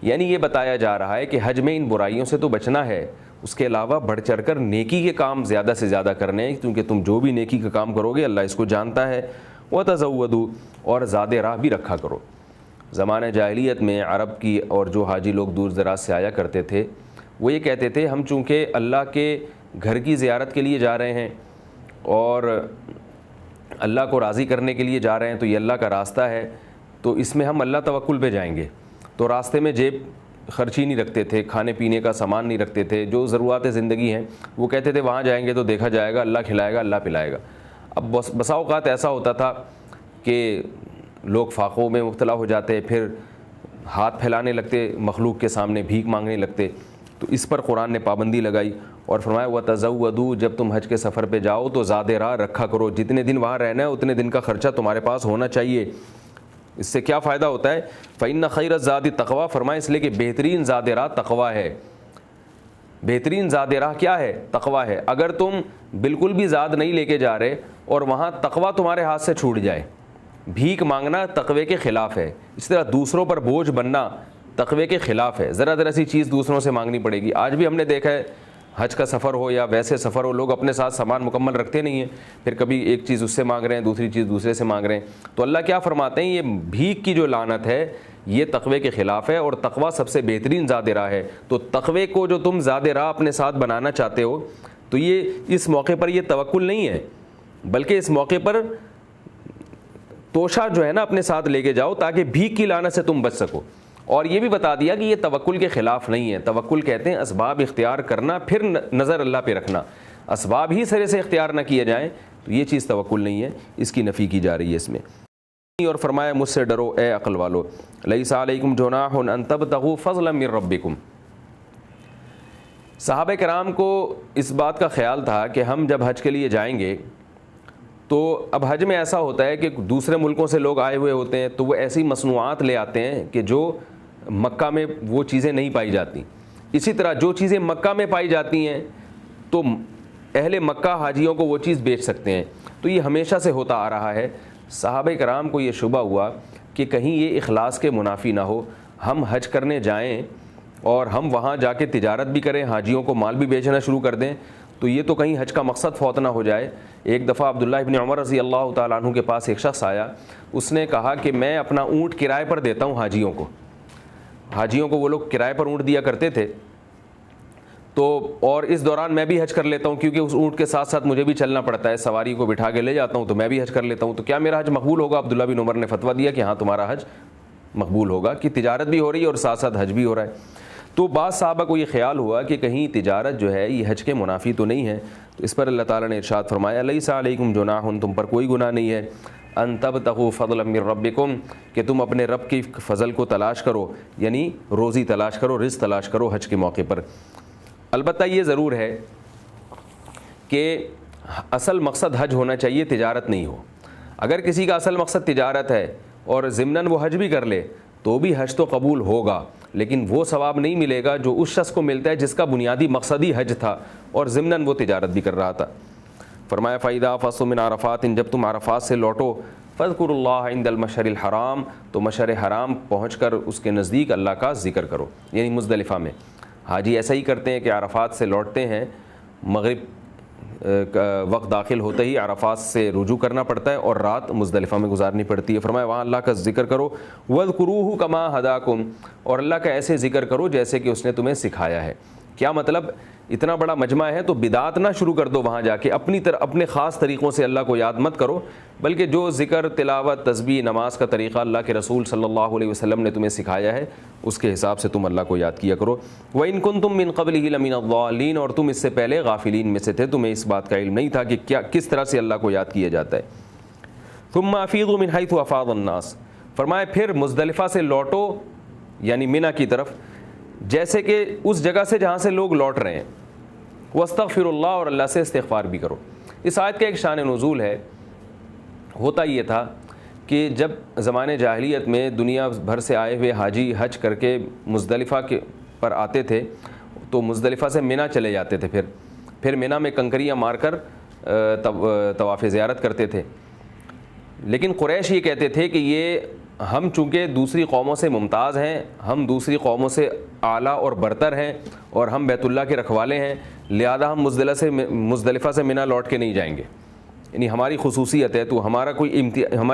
یعنی یہ بتایا جا رہا ہے کہ حج میں ان برائیوں سے تو بچنا ہے، اس کے علاوہ بڑھ چڑھ کر نیکی کے کام زیادہ سے زیادہ کرنے ہیں، کیونکہ تم جو بھی نیکی کا کام کرو گے اللہ اس کو جانتا ہے۔ وتزودوا، اور زاد راہ بھی رکھا کرو۔ زمانہ جاہلیت میں عرب کی اور جو حاجی لوگ دور دراز سے آیا کرتے تھے وہ یہ کہتے تھے ہم چونکہ اللہ کے گھر کی زیارت کے لیے جا رہے ہیں اور اللہ کو راضی کرنے کے لیے جا رہے ہیں، تو یہ اللہ کا راستہ ہے، تو اس میں ہم اللہ توکل پہ جائیں گے، تو راستے میں جیب خرچی نہیں رکھتے تھے، کھانے پینے کا سامان نہیں رکھتے تھے، جو ضرورت زندگی ہیں وہ کہتے تھے وہاں جائیں گے تو دیکھا جائے گا، اللہ کھلائے گا، اللہ پلائے گا۔ اب بسا اوقات ایسا ہوتا تھا کہ لوگ فاقوں میں مبتلا ہو جاتے، پھر ہاتھ پھیلانے لگتے مخلوق کے سامنے، بھیک مانگنے لگتے، تو اس پر قرآن نے پابندی لگائی اور فرمایا وتزودوا، جب تم حج کے سفر پہ جاؤ تو زاد راہ رکھا کرو، جتنے دن وہاں رہنا ہے اتنے دن کا خرچہ تمہارے پاس ہونا چاہیے۔ اس سے کیا فائدہ ہوتا ہے؟ فإن خیر الزاد التقوی، فرمایا اس لیے کہ بہترین زاد راہ تقوی ہے۔ بہترین زاد راہ کیا ہے؟ تقوی ہے۔ اگر تم بالکل بھی زاد نہیں لے کے جا رہے اور وہاں تقوی تمہارے ہاتھ سے چھوٹ جائے، بھیک مانگنا تقوی کے خلاف ہے، اس طرح دوسروں پر بوجھ بننا تقوی کے خلاف ہے، ذرا ذرا سی چیز دوسروں سے مانگنی پڑے گی۔ آج بھی ہم نے دیکھا ہے حج کا سفر ہو یا ویسے سفر ہو، لوگ اپنے ساتھ سامان مکمل رکھتے نہیں ہیں، پھر کبھی ایک چیز اس سے مانگ رہے ہیں، دوسری چیز دوسرے سے مانگ رہے ہیں۔ تو اللہ کیا فرماتے ہیں؟ یہ بھیک کی جو لعنت ہے یہ تقوی کے خلاف ہے، اور تقوی سب سے بہترین زاد راہ ہے۔ تو تقوی کو جو تم زاد راہ اپنے ساتھ بنانا چاہتے ہو، تو یہ اس موقع پر یہ توکل نہیں ہے، بلکہ اس موقع پر توشہ جو ہے نا اپنے ساتھ لے کے جاؤ تاکہ بھیک کی لعنت سے تم بچ سکو۔ اور یہ بھی بتا دیا کہ یہ توکل کے خلاف نہیں ہے، توکل کہتے ہیں اسباب اختیار کرنا پھر نظر اللہ پہ رکھنا۔ اسباب ہی سرے سے اختیار نہ کیے جائیں تو یہ چیز توکل نہیں ہے، اس کی نفی کی جا رہی ہے اس میں۔ اور فرمایا مجھ سے ڈرو اے عقل والو، لیس علیکم جناح ان تبتغوا فضلا من ربکم۔ صحابہ کرام کو اس بات کا خیال تھا کہ ہم جب حج کے لیے جائیں گے تو اب حج میں ایسا ہوتا ہے کہ دوسرے ملکوں سے لوگ آئے ہوئے ہوتے ہیں تو وہ ایسی مصنوعات لے آتے ہیں کہ جو مکہ میں وہ چیزیں نہیں پائی جاتی، اسی طرح جو چیزیں مکہ میں پائی جاتی ہیں تو اہل مکہ حاجیوں کو وہ چیز بیچ سکتے ہیں، تو یہ ہمیشہ سے ہوتا آ رہا ہے۔ صحابہ کرام کو یہ شبہ ہوا کہ کہیں یہ اخلاص کے منافی نہ ہو، ہم حج کرنے جائیں اور ہم وہاں جا کے تجارت بھی کریں، حاجیوں کو مال بھی بیچنا شروع کر دیں، تو یہ تو کہیں حج کا مقصد فوت نہ ہو جائے۔ ایک دفعہ عبداللہ ابن عمر رضی اللہ تعالیٰ عنہ کے پاس ایک شخص آیا، اس نے کہا کہ میں اپنا اونٹ کرائے پر دیتا ہوں حاجیوں کو وہ لوگ کرائے پر اونٹ دیا کرتے تھے، تو اور اس دوران میں بھی حج کر لیتا ہوں کیونکہ اس اونٹ کے ساتھ ساتھ مجھے بھی چلنا پڑتا ہے، سواری کو بٹھا کے لے جاتا ہوں تو میں بھی حج کر لیتا ہوں، تو کیا میرا حج مقبول ہوگا؟ عبداللہ بن عمر نے فتویٰ دیا کہ ہاں تمہارا حج مقبول ہوگا، کہ تجارت بھی ہو رہی ہے اور ساتھ ساتھ حج بھی ہو رہا ہے۔ تو بعض صحابہ کو یہ خیال ہوا کہ کہیں تجارت جو ہے یہ حج کے منافی تو نہیں ہے، تو اس پر اللہ تعالیٰ نے ارشاد فرمایا لیس علیکم جناح، تم پر کوئی گناہ نہیں ہے، ان تبتغوا فضلا من ربکم، کہ تم اپنے رب کی فضل کو تلاش کرو، یعنی روزی تلاش کرو، رزق تلاش کرو حج کے موقع پر۔ البتہ یہ ضرور ہے کہ اصل مقصد حج ہونا چاہیے، تجارت نہیں ہو۔ اگر کسی کا اصل مقصد تجارت ہے اور ضمناً وہ حج بھی کر لے تو بھی حج تو قبول ہوگا، لیکن وہ ثواب نہیں ملے گا جو اس شخص کو ملتا ہے جس کا بنیادی مقصد ہی حج تھا اور ضمناً وہ تجارت بھی کر رہا تھا۔ فرمایا فَإِذَا أَفَضْتُم مِّنْ عَرَفَاتٍ، جب تم عرفات سے لوٹو، فَاذْكُرُوا اللَّهَ عِندَ الْمَشْعَرِ الْحَرَامِ، تو مشعر حرام پہنچ کر اس کے نزدیک اللہ کا ذکر کرو، یعنی مزدلفہ میں۔ حاجی ایسا ہی کرتے ہیں کہ عرفات سے لوٹتے ہیں، مغرب وقت داخل ہوتے ہی عرفات سے رجوع کرنا پڑتا ہے اور رات مزدلفہ میں گزارنی پڑتی ہے۔ فرمایا وہاں اللہ کا ذکر کرو، وَاذْكُرُوهُ كَمَا هَدَاكُمْ، اور اللہ کا ایسے ذکر کرو جیسے کہ اس نے تمہیں سکھایا ہے۔ کیا مطلب؟ اتنا بڑا مجمع ہے تو بدعت نہ شروع کر دو وہاں جا کے، اپنے خاص طریقوں سے اللہ کو یاد مت کرو، بلکہ جو ذکر، تلاوت، تسبیح، نماز کا طریقہ اللہ کے رسول صلی اللہ علیہ وسلم نے تمہیں سکھایا ہے اس کے حساب سے تم اللہ کو یاد کیا کرو۔ وَإِن كُنتُم مِّن قَبْلِهِ لَمِنَ الضَّالِّينَ، اور تم اس سے پہلے غافلین میں سے تھے، تمہیں اس بات کا علم نہیں تھا کہ کس طرح سے اللہ کو یاد کیا جاتا ہے۔ ثُمَّ أَفِيضُوا مِنْ حَيْثُ أَفَاضَ النَّاسُ، فرمایا پھر مزدلفہ سے لوٹو یعنی منی کی طرف، جیسے کہ اس جگہ سے جہاں سے لوگ لوٹ رہے ہیں۔ وَاسْتَغْفِرُوا اللَّهَ، اور اللہ سے استغفار بھی کرو۔ اس آیت کا ایک شان نزول ہے، ہوتا یہ تھا کہ جب زمانے جاہلیت میں دنیا بھر سے آئے ہوئے حاجی حج کر کے مزدلفہ کے پر آتے تھے تو مزدلفہ سے منی چلے جاتے تھے، پھر منی میں کنکریاں مار کر طواف زیارت کرتے تھے۔ لیکن قریش یہ کہتے تھے کہ یہ ہم چونکہ دوسری قوموں سے ممتاز ہیں، ہم دوسری قوموں سے اعلیٰ اور برتر ہیں اور ہم بیت اللہ کے رکھوالے ہیں، لہذا ہم مزدلفہ سے منی لوٹ کے نہیں جائیں گے، یعنی ہماری خصوصیت ہے تو ہماری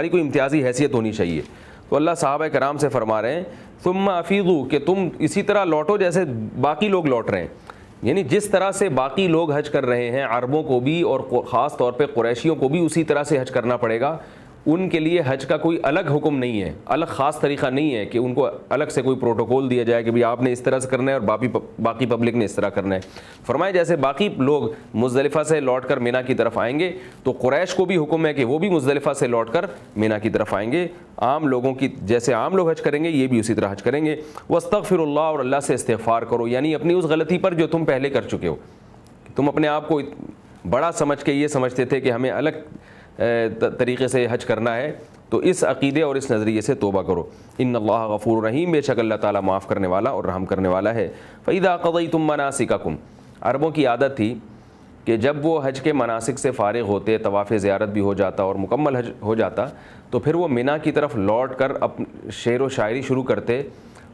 کوئی امتیازی حیثیت ہونی چاہیے۔ تو اللہ صحابہ کرام سے فرما رہے ہیں ثم افیضوا، کہ تم اسی طرح لوٹو جیسے باقی لوگ لوٹ رہے ہیں، یعنی جس طرح سے باقی لوگ حج کر رہے ہیں، عربوں کو بھی اور خاص طور پہ قریشیوں کو بھی اسی طرح سے حج کرنا پڑے گا۔ ان کے لیے حج کا کوئی الگ حکم نہیں ہے، الگ خاص طریقہ نہیں ہے کہ ان کو الگ سے کوئی پروٹوکول دیا جائے کہ بھئی آپ نے اس طرح سے کرنا ہے اور باقی پبلک نے اس طرح کرنا ہے۔ فرمایا جیسے باقی لوگ مزدلفہ سے لوٹ کر منی کی طرف آئیں گے تو قریش کو بھی حکم ہے کہ وہ بھی مزدلفہ سے لوٹ کر منی کی طرف آئیں گے، عام لوگوں کی جیسے عام لوگ حج کریں گے یہ بھی اسی طرح حج کریں گے۔ واستغفروا اللہ، اور اللہ سے استغفار کرو، یعنی اپنی اس غلطی پر جو تم پہلے کر چکے ہو۔ تم اپنے آپ کو بڑا سمجھ کے یہ سمجھتے تھے کہ ہمیں الگ طریقے سے حج کرنا ہے، تو اس عقیدے اور اس نظریے سے توبہ کرو۔ ان اللہ غفور رحیم، بے شک اللہ تعالیٰ معاف کرنے والا اور رحم کرنے والا ہے۔ فَإِذَا قَضَيْتُم مَنَاسِكَكُمْ، عربوں کی عادت تھی کہ جب وہ حج کے مناسک سے فارغ ہوتے، طواف زیارت بھی ہو جاتا اور مکمل حج ہو جاتا، تو پھر وہ منی کی طرف لوٹ کر شعر و شاعری شروع کرتے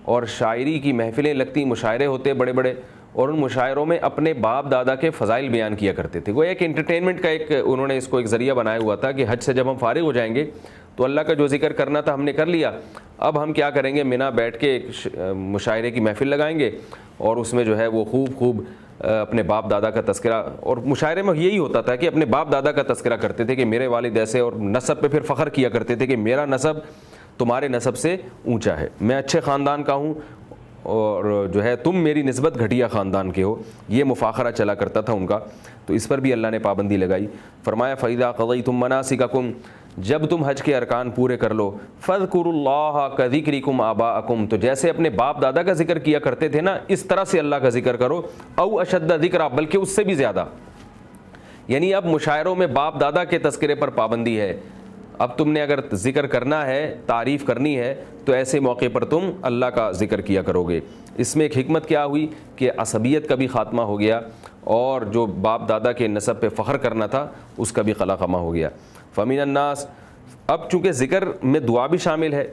اور شاعری کی محفلیں لگتی، مشاعرے ہوتے بڑے بڑے، اور ان مشاعروں میں اپنے باپ دادا کے فضائل بیان کیا کرتے تھے۔ وہ ایک انٹرٹینمنٹ کا انہوں نے اس کو ایک ذریعہ بنایا ہوا تھا کہ حج سے جب ہم فارغ ہو جائیں گے تو اللہ کا جو ذکر کرنا تھا ہم نے کر لیا، اب ہم کیا کریں گے، منی بیٹھ کے ایک مشاعرے کی محفل لگائیں گے اور اس میں جو ہے وہ خوب اپنے باپ دادا کا تذکرہ، اور مشاعرے میں یہی ہوتا تھا کہ اپنے باپ دادا کا تذکرہ کرتے تھے کہ میرے والد ایسے، اور نسب پہ پھر فخر کیا کرتے تھے کہ میرا نسب تمہارے نسب سے اونچا ہے، میں اچھے خاندان کا ہوں، اور جو ہے تم میری نسبت گھٹیا خاندان کے ہو، یہ مفاخرہ چلا کرتا تھا ان کا، تو اس پر بھی اللہ نے پابندی لگائی۔ فرمایا فَإِذَا قَضَيْتُم مَنَاسِكَكُمْ، جب تم حج کے ارکان پورے کر لو، فَاذْكُرُوا اللَّهَ كَذِكْرِكُمْ آبَاءَكُمْ، تو جیسے اپنے باپ دادا کا ذکر کیا کرتے تھے نا، اس طرح سے اللہ کا ذکر کرو، او اشد ذکرا، بلکہ اس سے بھی زیادہ۔ یعنی اب مشاعروں میں باپ دادا کے تذکرے پر پابندی ہے، اب تم نے اگر ذکر کرنا ہے، تعریف کرنی ہے، تو ایسے موقع پر تم اللہ کا ذکر کیا کرو گے۔ اس میں ایک حکمت کیا ہوئی کہ عصبیت کا بھی خاتمہ ہو گیا، اور جو باپ دادا کے نسب پہ فخر کرنا تھا اس کا بھی خلا خمہ ہو گیا۔ فَمِنَ النَّاسِ، اب چونکہ ذکر میں دعا بھی شامل ہے،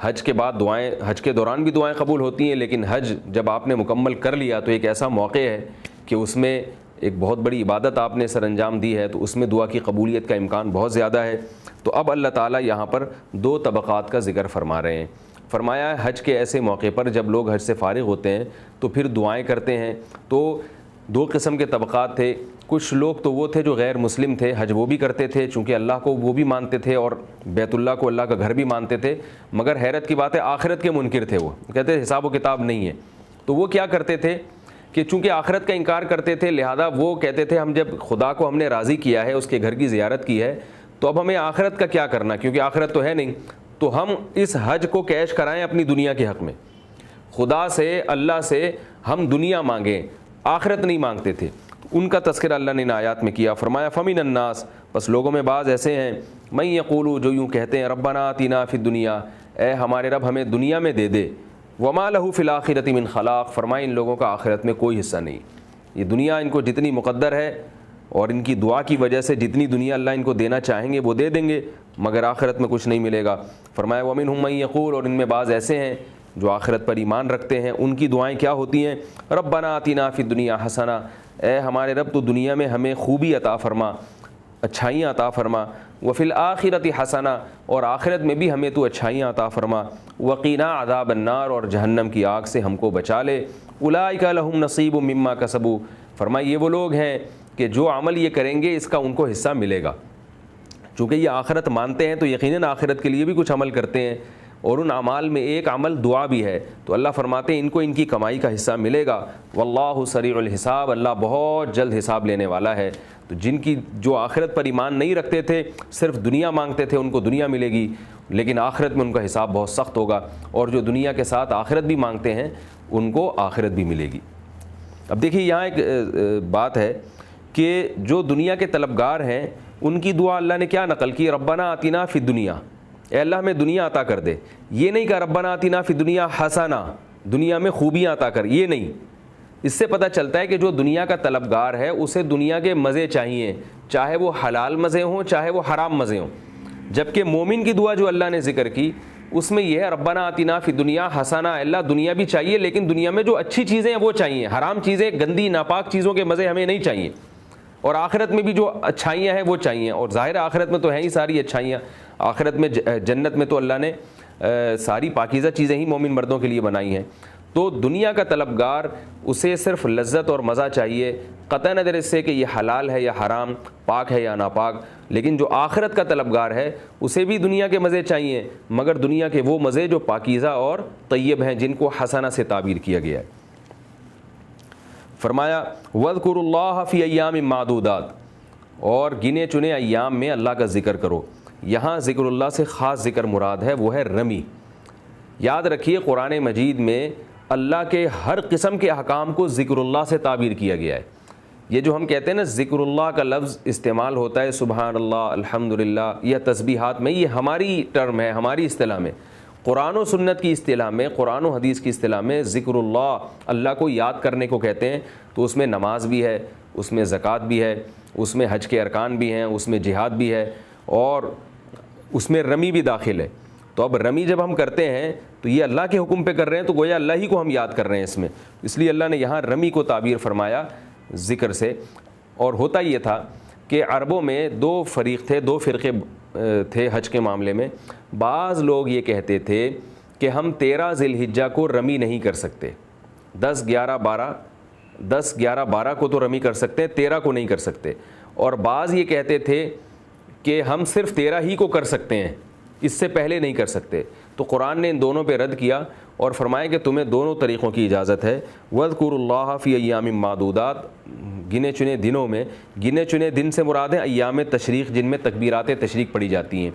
حج کے بعد دعائیں، حج کے دوران بھی دعائیں قبول ہوتی ہیں، لیکن حج جب آپ نے مکمل کر لیا تو ایک ایسا موقع ہے کہ اس میں ایک بہت بڑی عبادت آپ نے سر انجام دی ہے، تو اس میں دعا کی قبولیت کا امکان بہت زیادہ ہے۔ تو اب اللہ تعالیٰ یہاں پر دو طبقات کا ذکر فرما رہے ہیں۔ فرمایا ہے حج کے ایسے موقع پر جب لوگ حج سے فارغ ہوتے ہیں تو پھر دعائیں کرتے ہیں، تو دو قسم کے طبقات تھے۔ کچھ لوگ تو وہ تھے جو غیر مسلم تھے، حج وہ بھی کرتے تھے چونکہ اللہ کو وہ بھی مانتے تھے اور بیت اللہ کو اللہ کا گھر بھی مانتے تھے، مگر حیرت کی بات ہے آخرت کے منکر تھے، وہ کہتے تھے حساب و کتاب نہیں ہے۔ تو وہ کیا کرتے تھے کہ چونکہ آخرت کا انکار کرتے تھے، لہذا وہ کہتے تھے ہم جب خدا کو ہم نے راضی کیا ہے، اس کے گھر کی زیارت کی ہے، تو اب ہمیں آخرت کا کیا کرنا، کیونکہ آخرت تو ہے نہیں، تو ہم اس حج کو کیش کرائیں اپنی دنیا کے حق میں، خدا سے اللہ سے ہم دنیا مانگیں، آخرت نہیں مانگتے تھے۔ ان کا تذکرہ اللہ نے ان آیات میں کیا۔ فرمایا فَمِنَ النَّاسِ، بس لوگوں میں بعض ایسے ہیں، مَن یقولو، جو یوں کہتے ہیں ربنا آتنا فی الدنیا، اے ہمارے رب ہمیں دنیا میں دے دے، وما لہ فی الآخرۃ من خلاق، فرمائے ان لوگوں کا آخرت میں کوئی حصہ نہیں، یہ دنیا ان کو جتنی مقدر ہے اور ان کی دعا کی وجہ سے جتنی دنیا اللہ ان کو دینا چاہیں گے وہ دے دیں گے، مگر آخرت میں کچھ نہیں ملے گا۔ فرمایا ومنہم من یقول، اور ان میں بعض ایسے ہیں جو آخرت پر ایمان رکھتے ہیں، ان کی دعائیں کیا ہوتی ہیں، ربنا آتنا فی الدنیا حسنہ، اے ہمارے رب تو دنیا میں ہمیں خوبی عطا فرما، اچھائیاں عطا فرما، وفی الآخرۃ حسنہ، اور آخرت میں بھی ہمیں تو اچھائیاں عطا فرما، وقینا عذاب النار، اور جہنم کی آگ سے ہم کو بچا لے، اولئک لہم نصیب مما کسبوا، فرمایا یہ وہ لوگ ہیں کہ جو عمل یہ کریں گے اس کا ان کو حصہ ملے گا۔ چونکہ یہ آخرت مانتے ہیں تو یقیناً آخرت کے لیے بھی کچھ عمل کرتے ہیں، اور ان اعمال میں ایک عمل دعا بھی ہے، تو اللہ فرماتے ہیں ان کو ان کی کمائی کا حصہ ملے گا، واللہ سریع الحساب، اللہ بہت جلد حساب لینے والا ہے۔ تو جن کی جو آخرت پر ایمان نہیں رکھتے تھے، صرف دنیا مانگتے تھے، ان کو دنیا ملے گی، لیکن آخرت میں ان کا حساب بہت سخت ہوگا، اور جو دنیا کے ساتھ آخرت بھی مانگتے ہیں ان کو آخرت بھی ملے گی۔ اب دیکھیے یہاں ایک بات ہے کہ جو دنیا کے طلبگار ہیں ان کی دعا اللہ نے کیا نقل کی، ربنا آتنا فی الدنیا، اے اللہ ہمیں دنیا عطا کر دے، یہ نہیں کہا ربنا آتنا فی الدنیا حسنہ، دنیا میں خوبیاں عطا کر، یہ نہیں۔ اس سے پتہ چلتا ہے کہ جو دنیا کا طلبگار ہے اسے دنیا کے مزے چاہیے، چاہے وہ حلال مزے ہوں چاہے وہ حرام مزے ہوں، جبکہ مومن کی دعا جو اللہ نے ذکر کی اس میں یہ ہے ربنا آتنا فی الدنیا حسنہ، اللہ دنیا بھی چاہیے لیکن دنیا میں جو اچھی چیزیں ہیں وہ چاہیے، حرام چیزیں گندی ناپاک چیزوں کے مزے ہمیں نہیں چاہیے، اور آخرت میں بھی جو اچھائیاں ہیں وہ چاہیے، اور ظاہر آخرت میں تو ہیں ہی ساری اچھائیاں، آخرت میں جنت میں تو اللہ نے ساری پاکیزہ چیزیں ہی مومن مردوں کے لیے بنائی ہیں۔ تو دنیا کا طلبگار اسے صرف لذت اور مزہ چاہیے، قطع نظر اس سے کہ یہ حلال ہے یا حرام، پاک ہے یا ناپاک، لیکن جو آخرت کا طلبگار ہے اسے بھی دنیا کے مزے چاہیے، مگر دنیا کے وہ مزے جو پاکیزہ اور طیب ہیں، جن کو حسنہ سے تعبیر کیا گیا ہے۔ فرمایا وَاذْكُرُوا اللَّهَ فِي أَيَّامٍ مَّعْدُودَاتٍ، اور گنے چنے ایام میں اللہ کا ذکر کرو۔ یہاں ذکر اللہ سے خاص ذکر مراد ہے، وہ ہے رمی۔ یاد رکھیے قرآن مجید میں اللہ کے ہر قسم کے احکام کو ذکر اللہ سے تعبیر کیا گیا ہے۔ یہ جو ہم کہتے ہیں نا ذکر اللہ کا لفظ استعمال ہوتا ہے سبحان اللہ، الحمدللہ یا تسبیحات میں، یہ ہماری ٹرم ہے، ہماری اصطلاح میں۔ قرآن و سنت کی اصطلاح میں، قرآن و حدیث کی اصطلاح میں ذکر اللہ، اللہ کو یاد کرنے کو کہتے ہیں، تو اس میں نماز بھی ہے، اس میں زکوٰۃ بھی ہے، اس میں حج کے ارکان بھی ہیں، اس میں جہاد بھی ہے، اور اس میں رمی بھی داخل ہے۔ تو اب رمی جب ہم کرتے ہیں تو یہ اللہ کے حکم پہ کر رہے ہیں، تو گویا اللہ ہی کو ہم یاد کر رہے ہیں اس میں، اس لیے اللہ نے یہاں رمی کو تعبیر فرمایا ذکر سے۔ اور ہوتا یہ تھا کہ عربوں میں دو فریق تھے، دو فرقے تھے حج کے معاملے میں۔ بعض لوگ یہ کہتے تھے کہ ہم 13 ذی الحجہ کو رمی نہیں کر سکتے، 10 11 12 کو تو رمی کر سکتے ہیں، 13 کو نہیں کر سکتے، اور بعض یہ کہتے تھے کہ ہم صرف 13 ہی کو کر سکتے ہیں، اس سے پہلے نہیں کر سکتے۔ تو قرآن نے ان دونوں پہ رد کیا اور فرمائے کہ تمہیں دونوں طریقوں کی اجازت ہے. وَاذْكُرُوا اللَّهَ فِي أَيَّامٍ مَّعْدُودَاتٍ, گنے چنے دنوں میں. گنے چنے دن سے مراد ہیں ایام تشریق جن میں تکبیرات تشریق پڑھی جاتی ہیں.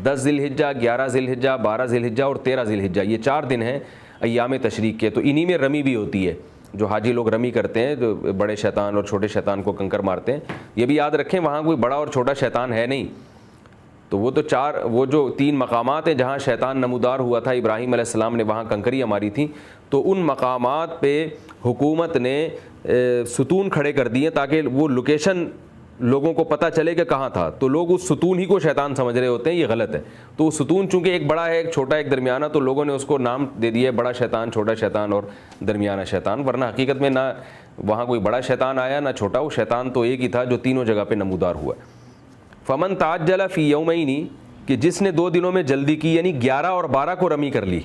10 ذی الحجہ, 11 ذی الحجہ, 12 ذی الحجہ اور 13 ذی الحجہ, یہ 4 دن ہیں ایام تشریق کے. تو انہی میں رمی بھی ہوتی ہے. جو حاجی لوگ رمی کرتے ہیں, جو بڑے شیطان اور چھوٹے شیطان کو کنکر مارتے ہیں, یہ بھی یاد رکھیں وہاں کوئی بڑا اور چھوٹا شیطان ہے نہیں. تو وہ تو وہ جو 3 مقامات ہیں جہاں شیطان نمودار ہوا تھا, ابراہیم علیہ السلام نے وہاں کنکریاں ماری تھیں, تو ان مقامات پہ حکومت نے ستون کھڑے کر دیے تاکہ وہ لوکیشن لوگوں کو پتہ چلے کہ کہاں تھا. تو لوگ اس ستون ہی کو شیطان سمجھ رہے ہوتے ہیں, یہ غلط ہے. تو وہ ستون چونکہ ایک بڑا ہے, ایک چھوٹا, ایک درمیانہ, تو لوگوں نے اس کو نام دے دیا ہے بڑا شیطان, چھوٹا شیطان اور درمیانہ شیطان, ورنہ حقیقت میں نہ وہاں کوئی بڑا شیطان آیا نہ چھوٹا. وہ شیطان تو ایک ہی تھا جو تینوں جگہ پہ نمودار ہوا ہے. فمن تعجل فی یومین, کہ جس نے 2 دنوں میں جلدی کی, یعنی 11 اور 12 کو رمی کر لی.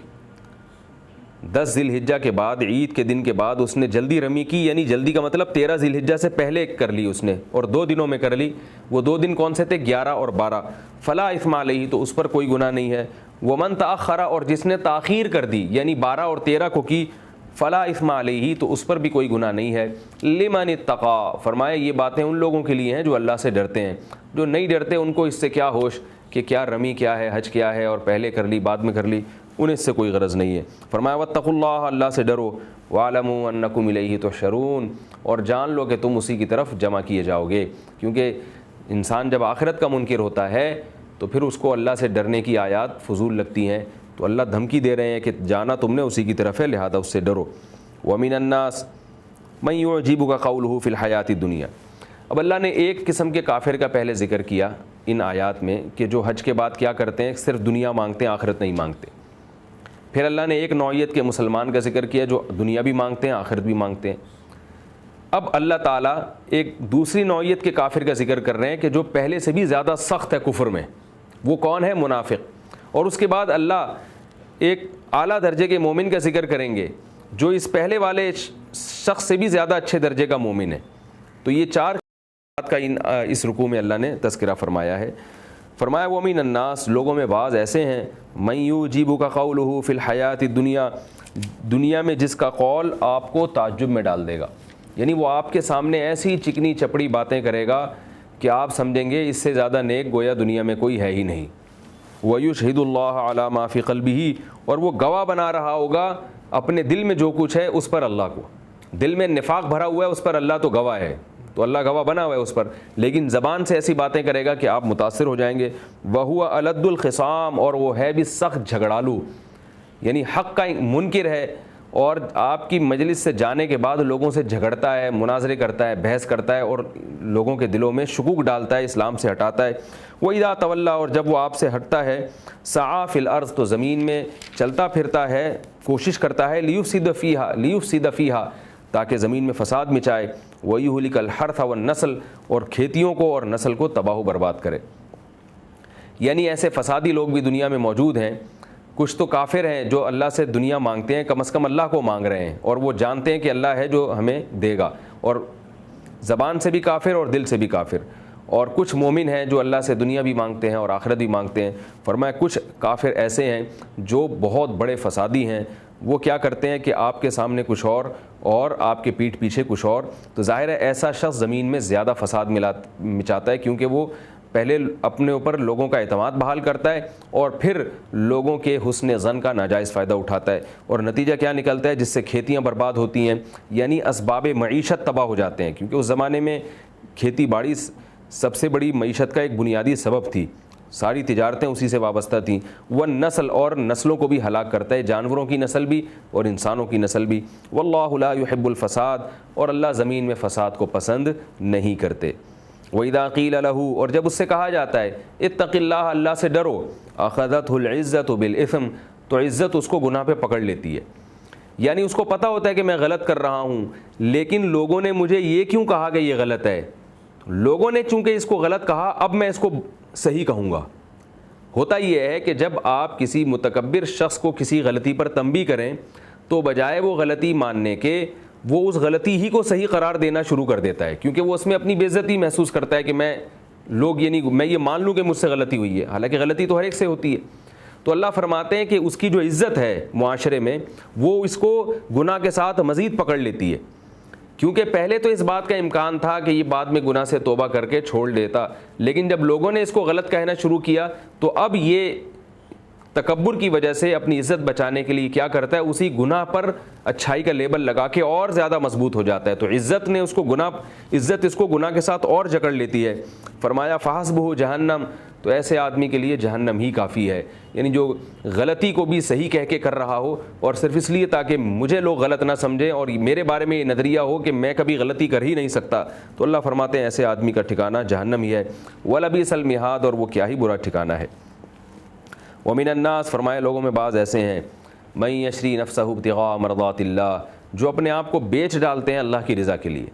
10 ذی الحجہ کے بعد, عید کے دن کے بعد اس نے جلدی رمی کی, یعنی جلدی کا مطلب 13 ذی الحجہ سے پہلے کر لی اس نے, اور 2 دنوں میں کر لی. وہ 2 دن کون سے تھے؟ 11 اور 12. فلا اثم علیہ, تو اس پر کوئی گناہ نہیں ہے. ومن تأخر, اور جس نے تاخیر کر دی یعنی 12 اور 13 کو کی, فلا اثم علیہ, تو اس پر بھی کوئی گناہ نہیں ہے. لمن اتقى, فرمائے یہ باتیں ان لوگوں کے لیے ہیں جو اللہ سے ڈرتے ہیں. جو نہیں ڈرتے ان کو اس سے کیا ہوش کہ کیا رمی کیا ہے, حج کیا ہے, اور پہلے کر لی بعد میں کر لی, انہیں اس سے کوئی غرض نہیں ہے. فرمایا واتقوا اللہ, اللہ سے ڈرو. واعلموا انکم الیہ تحشرون, اور جان لو کہ تم اسی کی طرف جمع کیے جاؤ گے. کیونکہ انسان جب آخرت کا منکر ہوتا ہے تو پھر اس کو اللہ سے ڈرنے کی آیات فضول لگتی ہیں. تو اللہ دھمکی دے رہے ہیں کہ جانا تم نے اسی کی طرف ہے, لہذا اس سے ڈرو. ومن الناس من یعجبک قولہ فی الحیاۃ الدنیا. اب اللہ نے ایک قسم کے کافر کا پہلے ذکر کیا ان آیات میں کہ جو حج کے بعد کیا کرتے ہیں, صرف دنیا مانگتے ہیں, آخرت نہیں مانگتے. پھر اللہ نے ایک نوعیت کے مسلمان کا ذکر کیا جو دنیا بھی مانگتے ہیں, آخرت بھی مانگتے ہیں. اب اللہ تعالیٰ ایک دوسری نوعیت کے کافر کا ذکر کر رہے ہیں کہ جو پہلے سے بھی زیادہ سخت ہے کفر میں. وہ کون ہے؟ منافق. اور اس کے بعد اللہ ایک اعلیٰ درجے کے مومن کا ذکر کریں گے جو اس پہلے والے شخص سے بھی زیادہ اچھے درجے کا مومن ہے. تو یہ 4 بات کا اس رکوع میں اللہ نے تذکرہ فرمایا ہے. فرمایا ومن الناس, لوگوں میں بعض ایسے ہیں, من یعجبک قولہ فی الحیاۃ الدنیا, دنیا میں جس کا قول آپ کو تعجب میں ڈال دے گا. یعنی وہ آپ کے سامنے ایسی چکنی چپڑی باتیں کرے گا کہ آپ سمجھیں گے اس سے زیادہ نیک گویا دنیا میں کوئی ہے ہی نہیں. وَيُشْهِدُ اللَّهَ عَلَى مَا فِي قَلْبِهِ, اور وہ گواہ بنا رہا ہوگا اپنے دل میں جو کچھ ہے اس پر اللہ کو. دل میں نفاق بھرا ہوا ہے, اس پر اللہ تو گواہ ہے, تو اللہ گواہ بنا ہوا ہے اس پر, لیکن زبان سے ایسی باتیں کرے گا کہ آپ متاثر ہو جائیں گے. وَهُوَ أَلَدُّ الْخِصَامِ, اور وہ ہے بھی سخت جھگڑالو, یعنی حق کا منکر ہے, اور آپ کی مجلس سے جانے کے بعد لوگوں سے جھگڑتا ہے, مناظرے کرتا ہے, بحث کرتا ہے, اور لوگوں کے دلوں میں شکوک ڈالتا ہے, اسلام سے ہٹاتا ہے. وَإِذَا تَوَلَّى, اور جب وہ آپ سے ہٹتا ہے, سَعَىٰ فِي الْأَرْضِ, تو زمین میں چلتا پھرتا ہے, کوشش کرتا ہے, لِيُفْسِدَ فِيهَا, تاکہ زمین میں فساد مچائے. وَيُهْلِكَ الْحَرْثَ وَالنَّسْلَ, اور کھیتیوں کو اور نسل کو تباہ و برباد کرے. یعنی ایسے فسادی لوگ بھی دنیا میں موجود ہیں. کچھ تو کافر ہیں جو اللہ سے دنیا مانگتے ہیں, کم از کم اللہ کو مانگ رہے ہیں, اور وہ جانتے ہیں کہ اللہ ہے جو ہمیں دے گا, اور زبان سے بھی کافر اور دل سے بھی کافر. اور کچھ مومن ہیں جو اللہ سے دنیا بھی مانگتے ہیں اور آخرت بھی مانگتے ہیں. فرمایا کچھ کافر ایسے ہیں جو بہت بڑے فسادی ہیں. وہ کیا کرتے ہیں کہ آپ کے سامنے کچھ اور آپ کے پیٹھ پیچھے کچھ اور. تو ظاہر ہے ایسا شخص زمین میں زیادہ فساد مچاتا ہے, کیونکہ وہ پہلے اپنے اوپر لوگوں کا اعتماد بحال کرتا ہے اور پھر لوگوں کے حسن ظن کا ناجائز فائدہ اٹھاتا ہے. اور نتیجہ کیا نکلتا ہے؟ جس سے کھیتیاں برباد ہوتی ہیں, یعنی اسباب معیشت تباہ ہو جاتے ہیں, کیونکہ اس زمانے میں کھیتی باڑی سب سے بڑی معیشت کا ایک بنیادی سبب تھی, ساری تجارتیں اسی سے وابستہ تھیں. وہ نسل, اور نسلوں کو بھی ہلاک کرتا ہے, جانوروں کی نسل بھی اور انسانوں کی نسل بھی. واللہ لا يحب الفساد, اور اللہ زمین میں فساد کو پسند نہیں کرتے. وَإِذَا قِيلَ لَهُ, اور جب اس سے کہا جاتا ہے اتق اللہ, اللہ سے ڈرو, أَخَذَتْهُ الْعِزَّةُ بِالْإِثْمِ, تو عزت اس کو گناہ پہ پکڑ لیتی ہے. یعنی اس کو پتہ ہوتا ہے کہ میں غلط کر رہا ہوں, لیکن لوگوں نے مجھے یہ کیوں کہا کہ یہ غلط ہے, لوگوں نے چونکہ اس کو غلط کہا اب میں اس کو صحیح کہوں گا. ہوتا یہ ہے کہ جب آپ کسی متکبر شخص کو کسی غلطی پر تنبیہ کریں تو بجائے وہ غلطی ماننے کے وہ اس غلطی ہی کو صحیح قرار دینا شروع کر دیتا ہے, کیونکہ وہ اس میں اپنی بے عزتی محسوس کرتا ہے کہ میں یہ مان لوں کہ مجھ سے غلطی ہوئی ہے, حالانکہ غلطی تو ہر ایک سے ہوتی ہے. تو اللہ فرماتے ہیں کہ اس کی جو عزت ہے معاشرے میں وہ اس کو گناہ کے ساتھ مزید پکڑ لیتی ہے، کیونکہ پہلے تو اس بات کا امکان تھا کہ یہ بعد میں گناہ سے توبہ کر کے چھوڑ دیتا، لیکن جب لوگوں نے اس کو غلط کہنا شروع کیا تو اب یہ تکبر کی وجہ سے اپنی عزت بچانے کے لیے کیا کرتا ہے، اسی گناہ پر اچھائی کا لیبل لگا کے اور زیادہ مضبوط ہو جاتا ہے، تو عزت اس کو گناہ کے ساتھ اور جکڑ لیتی ہے۔ فرمایا فحسبہ جہنم، تو ایسے آدمی کے لیے جہنم ہی کافی ہے، یعنی جو غلطی کو بھی صحیح کہہ کے کر رہا ہو اور صرف اس لیے تاکہ مجھے لوگ غلط نہ سمجھیں اور میرے بارے میں یہ نظریہ ہو کہ میں کبھی غلطی کر ہی نہیں سکتا، تو اللہ فرماتے ہیں ایسے آدمی کا ٹھکانہ جہنم ہی ہے، وَلَبِئْسَ الْمِہَادُ، اور وہ کیا ہی برا ٹھکانہ ہے۔ وَمِنَ النَّاسِ، فرمایا لوگوں میں بعض ایسے ہیں، مَن یشری نفسہ ابتغاء مرضات اللہ، جو اپنے آپ کو بیچ ڈالتے ہیں اللہ کی رضا کے لیے،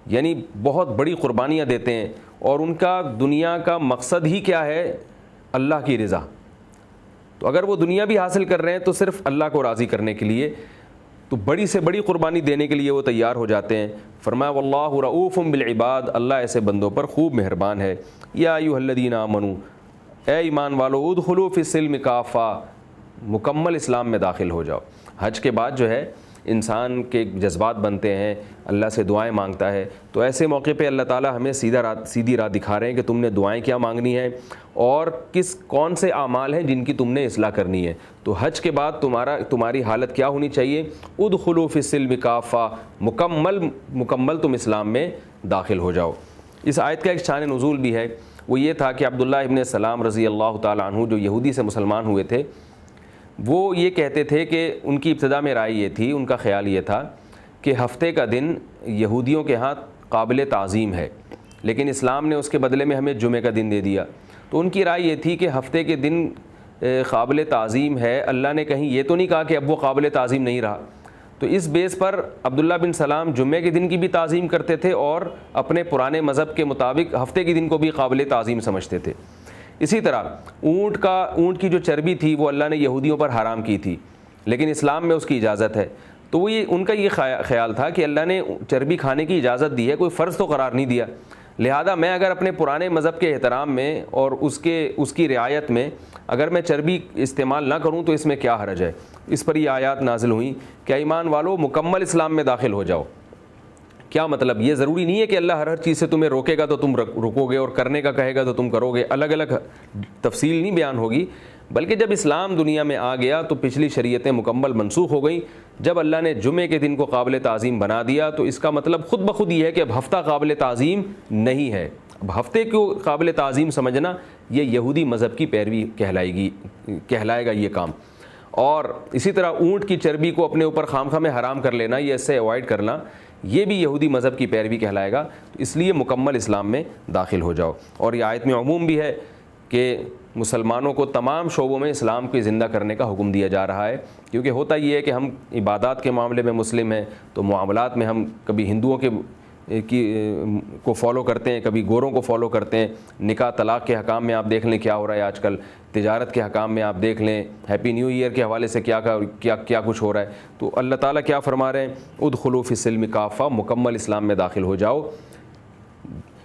یعنی بہت بڑی قربانیاں دیتے ہیں اور ان کا دنیا کا مقصد ہی کیا ہے، اللہ کی رضا۔ تو اگر وہ دنیا بھی حاصل کر رہے ہیں تو صرف اللہ کو راضی کرنے کے لیے، تو بڑی سے بڑی قربانی دینے کے لیے وہ تیار ہو جاتے ہیں۔ فرمایا واللہ رؤوف بالعباد، اللہ ایسے بندوں پر خوب مہربان ہے۔ یا ایھا الذین آمنوا، اے ایمان والو، ادخلوا فی السلم کافہ، مکمل اسلام میں داخل ہو جاؤ۔ حج کے بعد جو ہے انسان کے جذبات بنتے ہیں، اللہ سے دعائیں مانگتا ہے، تو ایسے موقع پہ اللہ تعالیٰ ہمیں سیدھی راہ دکھا رہے ہیں کہ تم نے دعائیں کیا مانگنی ہیں اور کون سے اعمال ہیں جن کی تم نے اصلاح کرنی ہے۔ تو حج کے بعد تمہاری حالت کیا ہونی چاہیے، ادخلوا فی السلم کافہ، مکمل تم اسلام میں داخل ہو جاؤ۔ اس آیت کا ایک شان نزول بھی ہے، وہ یہ تھا کہ عبداللہ ابن سلام رضی اللہ تعالیٰ عنہ جو یہودی سے مسلمان ہوئے تھے، وہ یہ کہتے تھے کہ ان کی ابتدا میں رائے یہ تھی، ان کا خیال یہ تھا کہ ہفتے کا دن یہودیوں کے ہاں قابل تعظیم ہے، لیکن اسلام نے اس کے بدلے میں ہمیں جمعے کا دن دے دیا۔ تو ان کی رائے یہ تھی کہ ہفتے کے دن قابل تعظیم ہے، اللہ نے کہیں یہ تو نہیں کہا کہ اب وہ قابل تعظیم نہیں رہا۔ تو اس بیس پر عبداللہ بن سلام جمعے کے دن کی بھی تعظیم کرتے تھے اور اپنے پرانے مذہب کے مطابق ہفتے کے دن کو بھی قابل تعظیم سمجھتے تھے۔ اسی طرح اونٹ کی جو چربی تھی وہ اللہ نے یہودیوں پر حرام کی تھی، لیکن اسلام میں اس کی اجازت ہے۔ تو ان کا یہ خیال تھا کہ اللہ نے چربی کھانے کی اجازت دی ہے، کوئی فرض تو قرار نہیں دیا، لہذا میں اگر اپنے پرانے مذہب کے احترام میں اور اس کی رعایت میں اگر میں چربی استعمال نہ کروں تو اس میں کیا حرج ہے۔ اس پر یہ آیات نازل ہوئیں کہ ایمان والو مکمل اسلام میں داخل ہو جاؤ۔ کیا مطلب، یہ ضروری نہیں ہے کہ اللہ ہر چیز سے تمہیں روکے گا تو تم رکو گے اور کرنے کا کہے گا تو تم کرو گے، الگ الگ تفصیل نہیں بیان ہوگی، بلکہ جب اسلام دنیا میں آ گیا تو پچھلی شریعتیں مکمل منسوخ ہو گئیں۔ جب اللہ نے جمعے کے دن کو قابل تعظیم بنا دیا تو اس کا مطلب خود بخود یہ ہے کہ اب ہفتہ قابل تعظیم نہیں ہے، اب ہفتے کو قابل تعظیم سمجھنا یہ یہودی مذہب کی پیروی کہلائے گا یہ کام۔ اور اسی طرح اونٹ کی چربی کو اپنے اوپر خام خواہ میں حرام کر لینا، یہ اس سے اوائڈ کرنا، یہ بھی یہودی مذہب کی پیروی کہلائے گا، اس لیے مکمل اسلام میں داخل ہو جاؤ۔ اور یہ آیت میں عموم بھی ہے کہ مسلمانوں کو تمام شعبوں میں اسلام کو زندہ کرنے کا حکم دیا جا رہا ہے، کیونکہ ہوتا یہ ہے کہ ہم عبادات کے معاملے میں مسلم ہیں تو معاملات میں ہم کبھی ہندوؤں کو فالو کرتے ہیں، کبھی گوروں کو فالو کرتے ہیں۔ نکاح طلاق کے حکام میں آپ دیکھ لیں کیا ہو رہا ہے آج کل، تجارت کے حکام میں آپ دیکھ لیں، ہیپی نیو ایئر کے حوالے سے کیا کچھ ہو رہا ہے۔ تو اللہ تعالیٰ کیا فرما رہے ہیں، ادخلوا فی السلم کافہ، مکمل اسلام میں داخل ہو جاؤ۔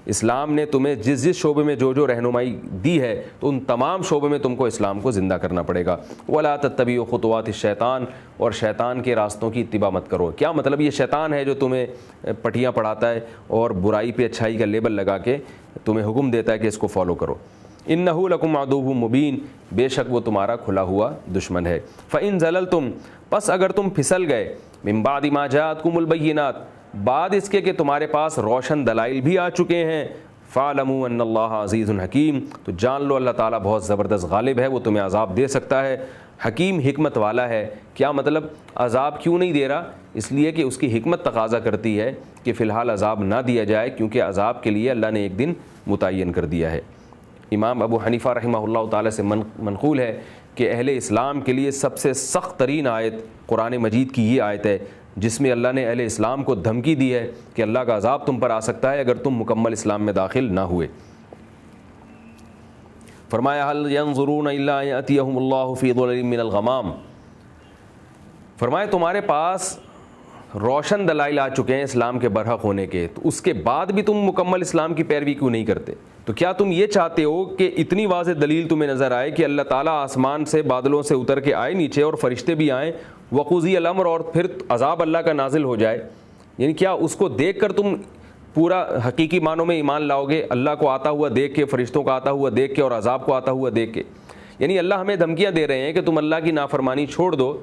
اسلام نے تمہیں جس شعبے میں جو رہنمائی دی ہے تو ان تمام شعبے میں تم کو اسلام کو زندہ کرنا پڑے گا۔ وَلَا تَتَّبِعُوا خُطُوَاتِ الشَّيْطَانِ، اور شیطان کے راستوں کی اتباع مت کرو۔ کیا مطلب، یہ شیطان ہے جو تمہیں پٹیاں پڑھاتا ہے اور برائی پہ اچھائی کا لیبل لگا کے تمہیں حکم دیتا ہے کہ اس کو فالو کرو۔ إِنَّهُ لَكُمْ عَدُوٌّ مُبِينٌ، بے شک وہ تمہارا کھلا ہوا دشمن ہے۔ فَإِن زَلَلْتُمْ، پس اگر تم پھسل گئے، مِن بَعْدِ مَا جَاءَتْكُمُ الْبَيِّنَاتُ، بعد اس کے کہ تمہارے پاس روشن دلائل بھی آ چکے ہیں، فَاعْلَمُوا أَنَّ اللَّهَ عَزِيزٌ حَكِيمٌ، تو جان لو اللہ تعالیٰ بہت زبردست غالب ہے، وہ تمہیں عذاب دے سکتا ہے، حکیم حکمت والا ہے۔ کیا مطلب، عذاب کیوں نہیں دے رہا، اس لیے کہ اس کی حکمت تقاضا کرتی ہے کہ فی الحال عذاب نہ دیا جائے، کیونکہ عذاب کے لیے اللہ نے ایک دن متعین کر دیا ہے۔ امام ابو حنیفہ رحمہ اللہ تعالیٰ سے منقول ہے کہ اہل اسلام کے لیے سب سے سخت ترین آیت قرآن مجید کی یہ آیت ہے جس میں اللہ نے اہل اسلام کو دھمکی دی ہے کہ اللہ کا عذاب تم پر آ سکتا ہے اگر تم مکمل اسلام میں داخل نہ ہوئے۔ فرمایا هل ينظرون الا ان ياتيهم الله في ظلل من الغمام، فرمایا تمہارے پاس روشن دلائل آ چکے ہیں اسلام کے برحق ہونے کے، تو اس کے بعد بھی تم مکمل اسلام کی پیروی کیوں نہیں کرتے؟ تو کیا تم یہ چاہتے ہو کہ اتنی واضح دلیل تمہیں نظر آئے کہ اللہ تعالیٰ آسمان سے بادلوں سے اتر کے آئے نیچے اور فرشتے بھی آئیں، وقضی الامر، اور پھر عذاب اللہ کا نازل ہو جائے؟ یعنی کیا اس کو دیکھ کر تم پورا حقیقی معنوں میں ایمان لاؤ گے، اللہ کو آتا ہوا دیکھ کے، فرشتوں کو آتا ہوا دیکھ کے، اور عذاب کو آتا ہوا دیکھ کے؟ یعنی اللہ ہمیں دھمکیاں دے رہے ہیں کہ تم اللہ کی نافرمانی چھوڑ دو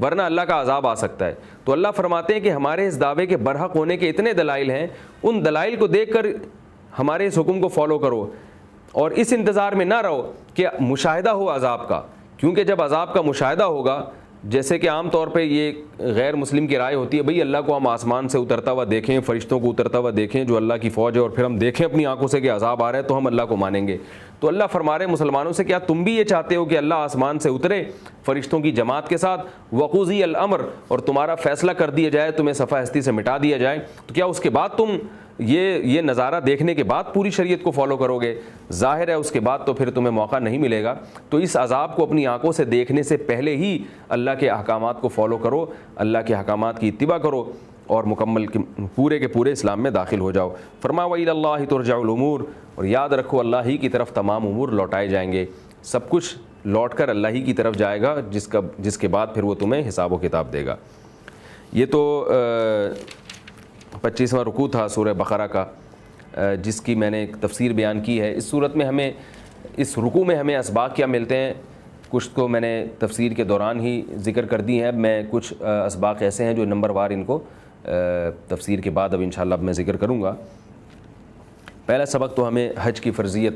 ورنہ اللہ کا عذاب آ سکتا ہے۔ تو اللہ فرماتے ہیں کہ ہمارے اس دعوے کے برحق ہونے کے اتنے دلائل ہیں، ان دلائل کو دیکھ کر ہمارے اس حکم کو فالو کرو، اور اس انتظار میں نہ رہو کہ مشاہدہ ہو عذاب کا، کیونکہ جب عذاب کا مشاہدہ ہوگا، جیسے کہ عام طور پہ یہ غیر مسلم کی رائے ہوتی ہے، بھئی اللہ کو ہم آسمان سے اترتا ہوا دیکھیں، فرشتوں کو اترتا ہوا دیکھیں جو اللہ کی فوج ہے، اور پھر ہم دیکھیں اپنی آنکھوں سے کہ عذاب آ رہا ہے تو ہم اللہ کو مانیں گے۔ تو اللہ فرما رہے مسلمانوں سے، کیا تم بھی یہ چاہتے ہو کہ اللہ آسمان سے اترے فرشتوں کی جماعت کے ساتھ، وقضی الامر، اور تمہارا فیصلہ کر دیا جائے، تمہیں صفحہ ہستی سے مٹا دیا جائے؟ تو کیا اس کے بعد تم یہ نظارہ دیکھنے کے بعد پوری شریعت کو فالو کرو گے؟ ظاہر ہے اس کے بعد تو پھر تمہیں موقع نہیں ملے گا۔ تو اس عذاب کو اپنی آنکھوں سے دیکھنے سے پہلے ہی اللہ کے احکامات کو فالو کرو، اللہ کے احکامات کی اتباع کرو، اور مکمل پورے کے پورے اسلام میں داخل ہو جاؤ۔ فرمایا وَإِلَى اللَّهِ تُرْجَعُ الْأُمُورُ، اور یاد رکھو اللہ ہی کی طرف تمام امور لوٹائے جائیں گے، سب کچھ لوٹ کر اللہ ہی کی طرف جائے گا، جس کے بعد پھر وہ تمہیں حساب و کتاب دے گا۔ یہ تو 25واں رکوع تھا سورہ بقرہ کا، جس کی میں نے ایک تفسیر بیان کی ہے۔ اس صورت میں ہمیں، اس رکوع میں ہمیں اسباق کیا ملتے ہیں، کچھ تو میں نے تفسیر کے دوران ہی ذکر کر دی ہیں، میں کچھ اسباق ایسے ہیں جو نمبر وار ان کو تفسیر کے بعد اب انشاءاللہ میں ذکر کروں گا۔ پہلا سبق تو ہمیں حج کی فرضیت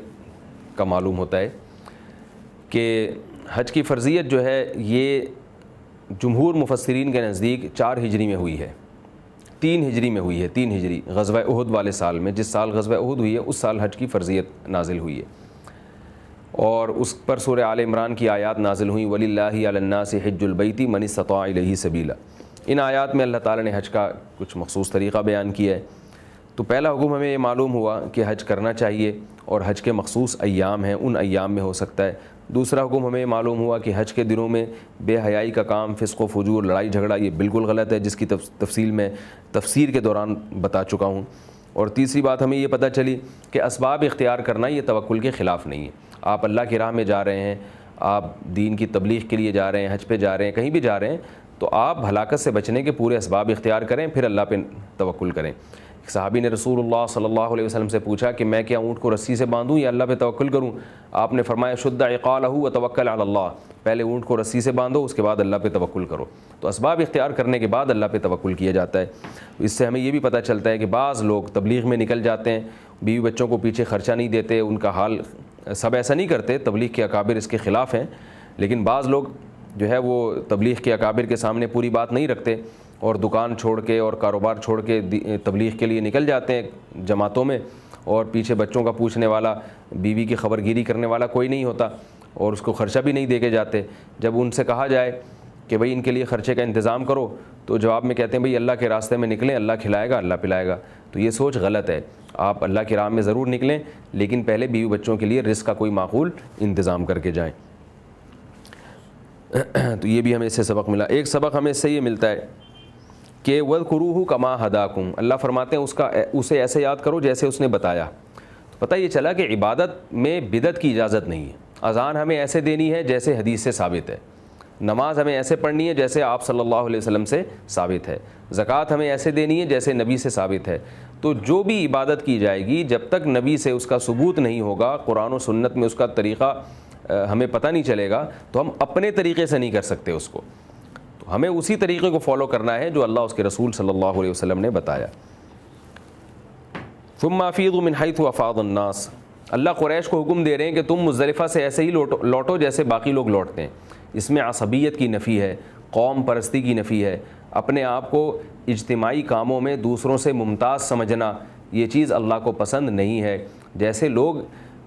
کا معلوم ہوتا ہے کہ حج کی فرضیت جو ہے یہ جمہور مفسرین کے نزدیک 4 ہجری میں ہوئی ہے، 3 ہجری میں ہوئی ہے، 3 ہجری غزوہ احد والے سال میں، جس سال غزوہ احد ہوئی ہے اس سال حج کی فرضیت نازل ہوئی ہے، اور اس پر سورہ آل عمران کی آیات نازل ہوئیں، وَلِلَّهِ عَلَى النَّاسِ حِجُّ الْبَيْتِ مَنِ اسْتَطَاعَ إِلَيْهِ سَبِيلًا۔ ان آیات میں اللہ تعالیٰ نے حج کا کچھ مخصوص طریقہ بیان کیا ہے۔ تو پہلا حکم ہمیں یہ معلوم ہوا کہ حج کرنا چاہیے، اور حج کے مخصوص ایام ہیں، ان ایام میں ہو سکتا ہے۔ دوسرا حکم ہمیں معلوم ہوا کہ حج کے دنوں میں بے حیائی کا کام، فسق و فجور، لڑائی جھگڑا، یہ بالکل غلط ہے، جس کی تفصیل میں تفسیر کے دوران بتا چکا ہوں۔ اور تیسری بات ہمیں یہ پتہ چلی کہ اسباب اختیار کرنا یہ توکل کے خلاف نہیں ہے۔ آپ اللہ کی راہ میں جا رہے ہیں، آپ دین کی تبلیغ کے لیے جا رہے ہیں، حج پہ جا رہے ہیں، کہیں بھی جا رہے ہیں، تو آپ ہلاکت سے بچنے کے پورے اسباب اختیار کریں، پھر اللہ پہ توکل کریں۔ ایک صحابی نے رسول اللہ صلی اللہ علیہ وسلم سے پوچھا کہ میں کیا اونٹ کو رسی سے باندھوں یا اللہ پہ توکل کروں؟ آپ نے فرمایا شد عقالہ وتوکل علی اللہ، پہلے اونٹ کو رسی سے باندھو، اس کے بعد اللہ پہ توکل کرو۔ تو اسباب اختیار کرنے کے بعد اللہ پہ توکل کیا جاتا ہے۔ اس سے ہمیں یہ بھی پتہ چلتا ہے کہ بعض لوگ تبلیغ میں نکل جاتے ہیں، بیوی بچوں کو پیچھے خرچہ نہیں دیتے، ان کا حال، سب ایسا نہیں کرتے، تبلیغ کے اکابر اس کے خلاف ہیں، لیکن بعض لوگ جو ہے وہ تبلیغ کے اکابر کے سامنے پوری بات نہیں رکھتے، اور دکان چھوڑ کے اور کاروبار چھوڑ کے تبلیغ کے لیے نکل جاتے ہیں جماعتوں میں، اور پیچھے بچوں کا پوچھنے والا، بیوی کی خبر گیری کرنے والا کوئی نہیں ہوتا، اور اس کو خرچہ بھی نہیں دے کے جاتے۔ جب ان سے کہا جائے کہ بھئی ان کے لیے خرچے کا انتظام کرو، تو جواب میں کہتے ہیں بھئی اللہ کے راستے میں نکلیں، اللہ کھلائے گا، اللہ پلائے گا۔ تو یہ سوچ غلط ہے، آپ اللہ کی راہ میں ضرور نکلیں، لیکن پہلے بیوی بچوں کے لیے رزق کا کوئی معقول انتظام کر کے جائیں۔ تو یہ بھی ہمیں اس سے سبق ملا۔ ایک سبق ہمیں اس سے یہ ملتا ہے کہ وَاذْكُرُوهُ كَمَا هَدَاكُمْ، اللہ فرماتے ہیں اسے ایسے یاد کرو جیسے اس نے بتایا۔ تو پتہ یہ چلا کہ عبادت میں بدعت کی اجازت نہیں ہے۔ اذان ہمیں ایسے دینی ہے جیسے حدیث سے ثابت ہے، نماز ہمیں ایسے پڑھنی ہے جیسے آپ صلی اللہ علیہ وسلم سے ثابت ہے، زکوٰۃ ہمیں ایسے دینی ہے جیسے نبی سے ثابت ہے۔ تو جو بھی عبادت کی جائے گی، جب تک نبی سے اس کا ثبوت نہیں ہوگا، قرآن و سنت میں اس کا طریقہ ہمیں پتہ نہیں چلے گا، تو ہم اپنے طریقے سے نہیں کر سکتے اس کو۔ تو ہمیں اسی طریقے کو فالو کرنا ہے جو اللہ اس کے رسول صلی اللہ علیہ وسلم نے بتایا۔ ثم افیضوا من حیث افاض الناس، اللہ قریش کو حکم دے رہے ہیں کہ تم مزدلفہ سے ایسے ہی لوٹو جیسے باقی لوگ لوٹتے ہیں۔ اس میں عصبیت کی نفی ہے، قوم پرستی کی نفی ہے، اپنے آپ کو اجتماعی کاموں میں دوسروں سے ممتاز سمجھنا، یہ چیز اللہ کو پسند نہیں ہے۔ جیسے لوگ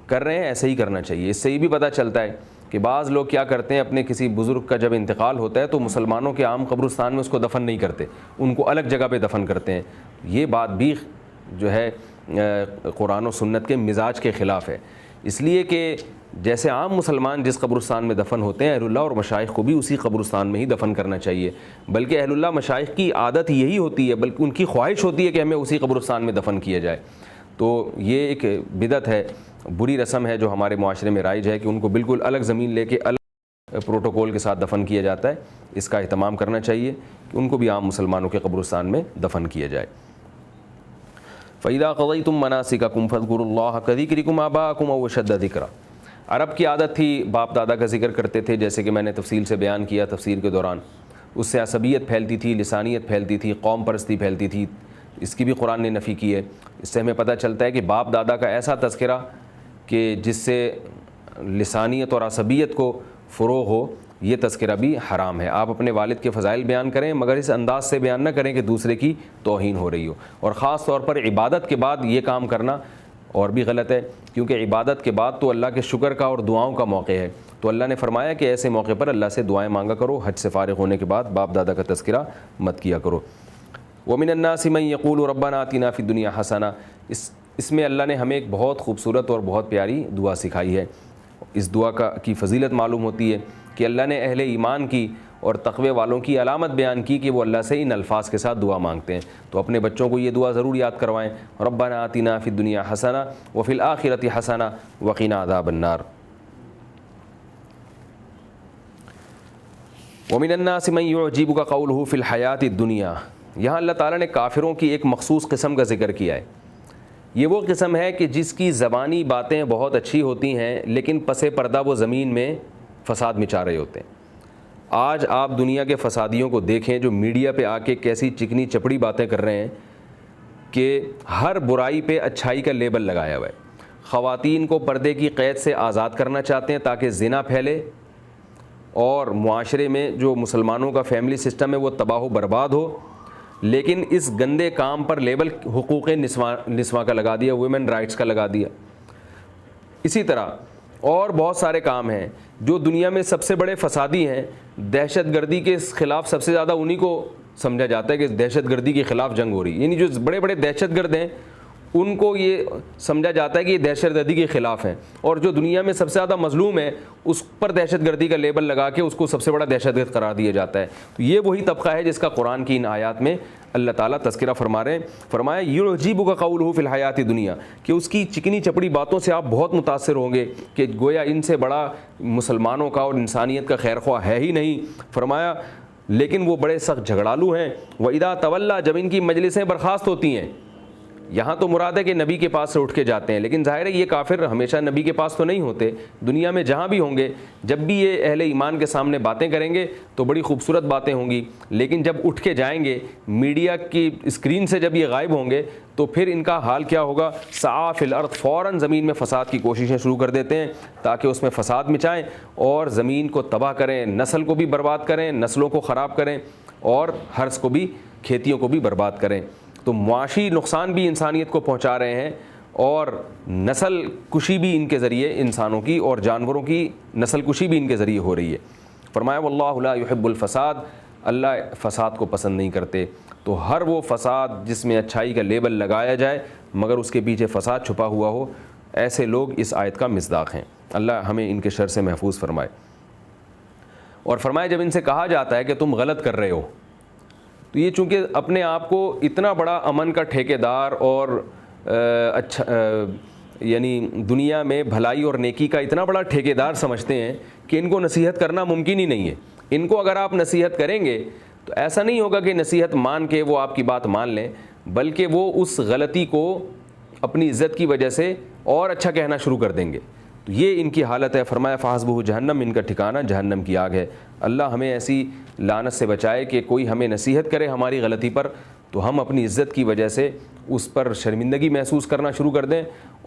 کر رہے ہیں ایسے ہی کرنا چاہیے۔ اس سے یہ بھی پتہ چلتا ہے کہ بعض لوگ کیا کرتے ہیں، اپنے کسی بزرگ کا جب انتقال ہوتا ہے تو مسلمانوں کے عام قبرستان میں اس کو دفن نہیں کرتے، ان کو الگ جگہ پہ دفن کرتے ہیں۔ یہ بات بھی جو ہے قرآن و سنت کے مزاج کے خلاف ہے، اس لیے کہ جیسے عام مسلمان جس قبرستان میں دفن ہوتے ہیں، اہل اللہ اور مشائخ کو بھی اسی قبرستان میں ہی دفن کرنا چاہیے۔ بلکہ اہل اللہ مشائخ کی عادت یہی ہوتی ہے، بلکہ ان کی خواہش ہوتی ہے کہ ہمیں اسی قبرستان میں دفن کیا جائے۔ تو یہ ایک بدعت ہے، بری رسم ہے جو ہمارے معاشرے میں رائج ہے کہ ان کو بالکل الگ زمین لے کے الگ پروٹوکول کے ساتھ دفن کیا جاتا ہے. اس کا اہتمام کرنا چاہیے کہ ان کو بھی عام مسلمانوں کے قبرستان میں دفن کیا جائے. فَإِذَا قَضَيْتُم مَنَاسِكَكُمْ فَاذْكُرُوا اللَّهَ كَذِكْرِكُمْ آبَاءَكُمْ أَوْ أَشَدَّ ذِكْرًا. عرب کی عادت تھی باپ دادا کا ذکر کرتے تھے، جیسے کہ میں نے تفصیل سے بیان کیا تفسیر کے دوران. اس سے عصبیت پھیلتی تھی، لسانیت پھیلتی تھی، قوم پرستی پھیلتی تھی. اس کی بھی قرآن نے نفی کی ہے. اس سے ہمیں پتہ چلتا ہے کہ باپ دادا کا ایسا تذکرہ کہ جس سے لسانیت اور عصبیت کو فروغ ہو، یہ تذکرہ بھی حرام ہے. آپ اپنے والد کے فضائل بیان کریں مگر اس انداز سے بیان نہ کریں کہ دوسرے کی توہین ہو رہی ہو. اور خاص طور پر عبادت کے بعد یہ کام کرنا اور بھی غلط ہے، کیونکہ عبادت کے بعد تو اللہ کے شکر کا اور دعاؤں کا موقع ہے. تو اللہ نے فرمایا کہ ایسے موقع پر اللہ سے دعائیں مانگا کرو. حج سے فارغ ہونے کے بعد باپ دادا کا تذکرہ مت کیا کرو. وَمِنَ النَّاسِ مَن يَقُولُ رَبَّنَا آتِنَا فِي الدُّنْيَا حَسَنَةً. اس میں اللہ نے ہمیں ایک بہت خوبصورت اور بہت پیاری دعا سکھائی ہے. اس دعا کی فضیلت معلوم ہوتی ہے کہ اللہ نے اہل ایمان کی اور تقوی والوں کی علامت بیان کی کہ وہ اللہ سے ان الفاظ کے ساتھ دعا مانگتے ہیں. تو اپنے بچوں کو یہ دعا ضرور یاد کروائیں. ربنا آتنا فی الدنیا حسنہ وفی الآخرۃ حسنہ وقنا عذاب النار. ومن الناس من يعجبك قوله فی الحیات الدنیا. یہاں اللہ تعالیٰ نے کافروں کی ایک مخصوص قسم کا ذکر کیا ہے. یہ وہ قسم ہے کہ جس کی زبانی باتیں بہت اچھی ہوتی ہیں لیکن پس پردہ وہ زمین میں فساد مچا رہے ہوتے ہیں. آج آپ دنیا کے فسادیوں کو دیکھیں جو میڈیا پہ آ کے کیسی چکنی چپڑی باتیں کر رہے ہیں کہ ہر برائی پہ اچھائی کا لیبل لگایا ہوا ہے. خواتین کو پردے کی قید سے آزاد کرنا چاہتے ہیں تاکہ زنا پھیلے اور معاشرے میں جو مسلمانوں کا فیملی سسٹم ہے وہ تباہ و برباد ہو. لیکن اس گندے کام پر لیبل حقوق نسواں کا لگا دیا، ویمن رائٹس کا لگا دیا. اسی طرح اور بہت سارے کام ہیں جو دنیا میں سب سے بڑے فسادی ہیں. دہشت گردی کے خلاف سب سے زیادہ انہی کو سمجھا جاتا ہے کہ دہشت گردی کے خلاف جنگ ہو رہی ہے. یعنی جو بڑے بڑے دہشت گرد ہیں ان کو یہ سمجھا جاتا ہے کہ یہ دہشت گردی کے خلاف ہیں، اور جو دنیا میں سب سے زیادہ مظلوم ہے اس پر دہشت گردی کا لیبل لگا کے اس کو سب سے بڑا دہشت گرد قرار دیا جاتا ہے. تو یہ وہی طبقہ ہے جس کا قرآن کی ان آیات میں اللہ تعالیٰ تذکرہ فرما رہے ہیں. فرمایا یعجبک قولہ فی الحیات الدنیا، کہ اس کی چکنی چپڑی باتوں سے آپ بہت متاثر ہوں گے کہ گویا ان سے بڑا مسلمانوں کا اور انسانیت کا خیر خواہ ہے ہی نہیں. فرمایا لیکن وہ بڑے سخت جھگڑالو ہیں. وَإِذَا تَوَلَّى، جب ان کی مجلسیں برخاست ہوتی ہیں. یہاں تو مراد ہے کہ نبی کے پاس سے اٹھ کے جاتے ہیں، لیکن ظاہر ہے یہ کافر ہمیشہ نبی کے پاس تو نہیں ہوتے. دنیا میں جہاں بھی ہوں گے جب بھی یہ اہل ایمان کے سامنے باتیں کریں گے تو بڑی خوبصورت باتیں ہوں گی، لیکن جب اٹھ کے جائیں گے میڈیا کی اسکرین سے جب یہ غائب ہوں گے تو پھر ان کا حال کیا ہوگا؟ سعی فی الارض، فوراً زمین میں فساد کی کوششیں شروع کر دیتے ہیں تاکہ اس میں فساد مچائیں اور زمین کو تباہ کریں، نسل کو بھی برباد کریں، نسلوں کو خراب کریں اور حرث کو بھی، کھیتیوں کو بھی برباد کریں. تو معاشی نقصان بھی انسانیت کو پہنچا رہے ہیں اور نسل کشی بھی ان کے ذریعے انسانوں کی اور جانوروں کی نسل کشی بھی ان کے ذریعے ہو رہی ہے. فرمایا واللہ لا يحب الفساد، اللہ فساد کو پسند نہیں کرتے. تو ہر وہ فساد جس میں اچھائی کا لیبل لگایا جائے مگر اس کے پیچھے فساد چھپا ہوا ہو، ایسے لوگ اس آیت کا مصداق ہیں. اللہ ہمیں ان کے شر سے محفوظ فرمائے. اور فرمایا جب ان سے کہا جاتا ہے کہ تم غلط کر رہے ہو، تو یہ چونکہ اپنے آپ کو اتنا بڑا امن کا ٹھیکیدار اور اچھا یعنی دنیا میں بھلائی اور نیکی کا اتنا بڑا ٹھیکیدار سمجھتے ہیں کہ ان کو نصیحت کرنا ممکن ہی نہیں ہے. ان کو اگر آپ نصیحت کریں گے تو ایسا نہیں ہوگا کہ نصیحت مان کے وہ آپ کی بات مان لیں، بلکہ وہ اس غلطی کو اپنی عزت کی وجہ سے اور اچھا کہنا شروع کر دیں گے. تو یہ ان کی حالت ہے. فرمایا فحسبہ جہنم، ان کا ٹھکانہ جہنم کی آگ ہے. اللہ ہمیں ایسی لعنت سے بچائے کہ کوئی ہمیں نصیحت کرے ہماری غلطی پر تو ہم اپنی عزت کی وجہ سے اس پر شرمندگی محسوس کرنا شروع کر دیں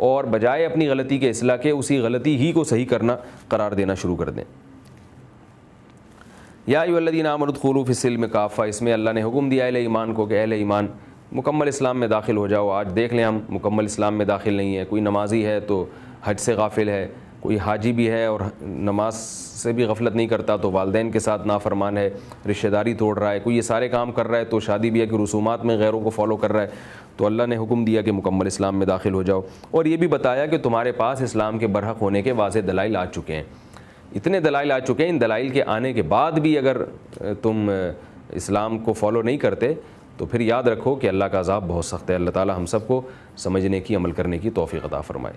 اور بجائے اپنی غلطی کے اصلاح کے اسی غلطی ہی کو صحیح کرنا قرار دینا شروع کر دیں. یا ایھا الذین آمنوا ادخلوا فی السلم کافہ، اس میں اللہ نے حکم دیا اہل ایمان کو کہ اہل ایمان مکمل اسلام میں داخل ہو جاؤ. آج دیکھ لیں ہم مکمل اسلام میں داخل نہیں ہے. کوئی نمازی ہے تو حج سے غافل ہے، کوئی حاجی بھی ہے اور نماز سے بھی غفلت نہیں کرتا تو والدین کے ساتھ نافرمان ہے، رشتہ داری توڑ رہا ہے، کوئی یہ سارے کام کر رہا ہے تو شادی بھی ہے کہ رسومات میں غیروں کو فالو کر رہا ہے. تو اللہ نے حکم دیا کہ مکمل اسلام میں داخل ہو جاؤ، اور یہ بھی بتایا کہ تمہارے پاس اسلام کے برحق ہونے کے واضح دلائل آ چکے ہیں. اتنے دلائل آ چکے ہیں، ان دلائل کے آنے کے بعد بھی اگر تم اسلام کو فالو نہیں کرتے تو پھر یاد رکھو کہ اللہ کا عذاب بہت سخت ہے. اللہ تعالی ہم سب کو سمجھنے کی، عمل کرنے کی توفیق عطا فرمائے.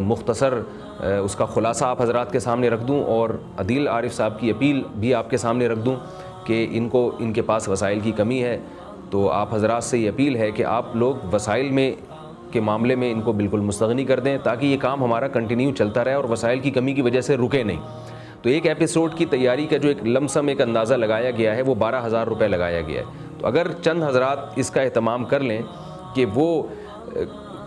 مختصر اس کا خلاصہ آپ حضرات کے سامنے رکھ دوں اور عدیل عارف صاحب کی اپیل بھی آپ کے سامنے رکھ دوں کہ ان کے پاس وسائل کی کمی ہے، تو آپ حضرات سے یہ اپیل ہے کہ آپ لوگ وسائل کے معاملے میں ان کو بالکل مستغنی کر دیں تاکہ یہ کام ہمارا کنٹینیو چلتا رہے اور وسائل کی کمی کی وجہ سے رکے نہیں۔ تو ایک ایپیسوڈ کی تیاری کا جو ایک لمسم ایک اندازہ لگایا گیا ہے وہ 12,000 روپے لگایا گیا ہے۔ تو اگر چند حضرات اس کا اہتمام کر لیں کہ وہ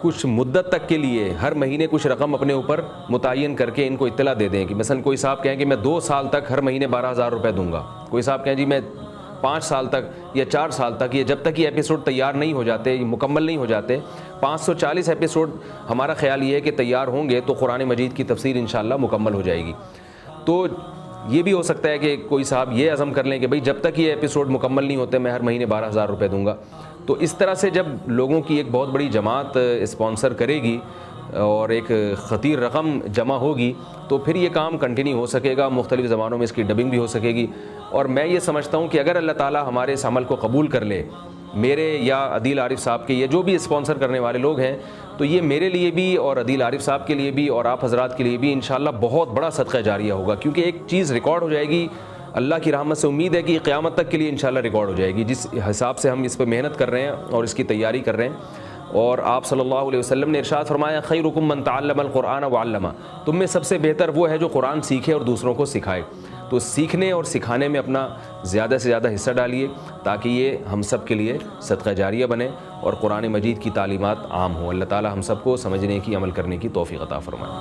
کچھ مدت تک کے لیے ہر مہینے کچھ رقم اپنے اوپر متعین کر کے ان کو اطلاع دے دیں کہ مثلا کوئی صاحب کہیں کہ میں 2 سال تک ہر مہینے 12,000 روپے دوں گا، کوئی صاحب کہیں جی میں 5 سال تک یا 4 سال تک، یا جب تک یہ ایپیسوڈ تیار نہیں ہو جاتے، مکمل نہیں ہو جاتے، 540 ایپیسوڈ ہمارا خیال یہ ہے کہ تیار ہوں گے تو قرآن مجید کی تفسیر انشاءاللہ مکمل ہو جائے گی۔ تو یہ بھی ہو سکتا ہے کہ کوئی صاحب یہ عزم کر لیں کہ بھئی جب تک یہ ایپیسوڈ مکمل نہیں ہوتے میں ہر مہینے 12,000 روپے دوں گا۔ تو اس طرح سے جب لوگوں کی ایک بہت بڑی جماعت اسپانسر کرے گی اور ایک خطیر رقم جمع ہوگی تو پھر یہ کام کنٹینیو ہو سکے گا، مختلف زبانوں میں اس کی ڈبنگ بھی ہو سکے گی۔ اور میں یہ سمجھتا ہوں کہ اگر اللہ تعالیٰ ہمارے اس عمل کو قبول کر لے، میرے یا عدیل عارف صاحب کے، یا جو بھی اسپانسر کرنے والے لوگ ہیں، تو یہ میرے لیے بھی اور عدیل عارف صاحب کے لیے بھی اور آپ حضرات کے لیے بھی انشاءاللہ بہت بڑا صدقہ جاریہ ہوگا، کیونکہ ایک چیز ریکارڈ ہو جائے گی۔ اللہ کی رحمت سے امید ہے کہ قیامت تک کے لیے انشاءاللہ ریکارڈ ہو جائے گی، جس حساب سے ہم اس پہ محنت کر رہے ہیں اور اس کی تیاری کر رہے ہیں۔ اور آپ صلی اللہ علیہ وسلم نے ارشاد فرمایا خیرکم من تعلم القرآن وعلمہ، تم میں سب سے بہتر وہ ہے جو قرآن سیکھے اور دوسروں کو سکھائے۔ تو سیکھنے اور سکھانے میں اپنا زیادہ سے زیادہ حصہ ڈالیے تاکہ یہ ہم سب کے لیے صدقہ جاریہ بنے اور قرآن مجید کی تعلیمات عام ہوں۔ اللہ تعالی ہم سب کو سمجھنے کی، عمل کرنے کی توفیق عطا فرمائے۔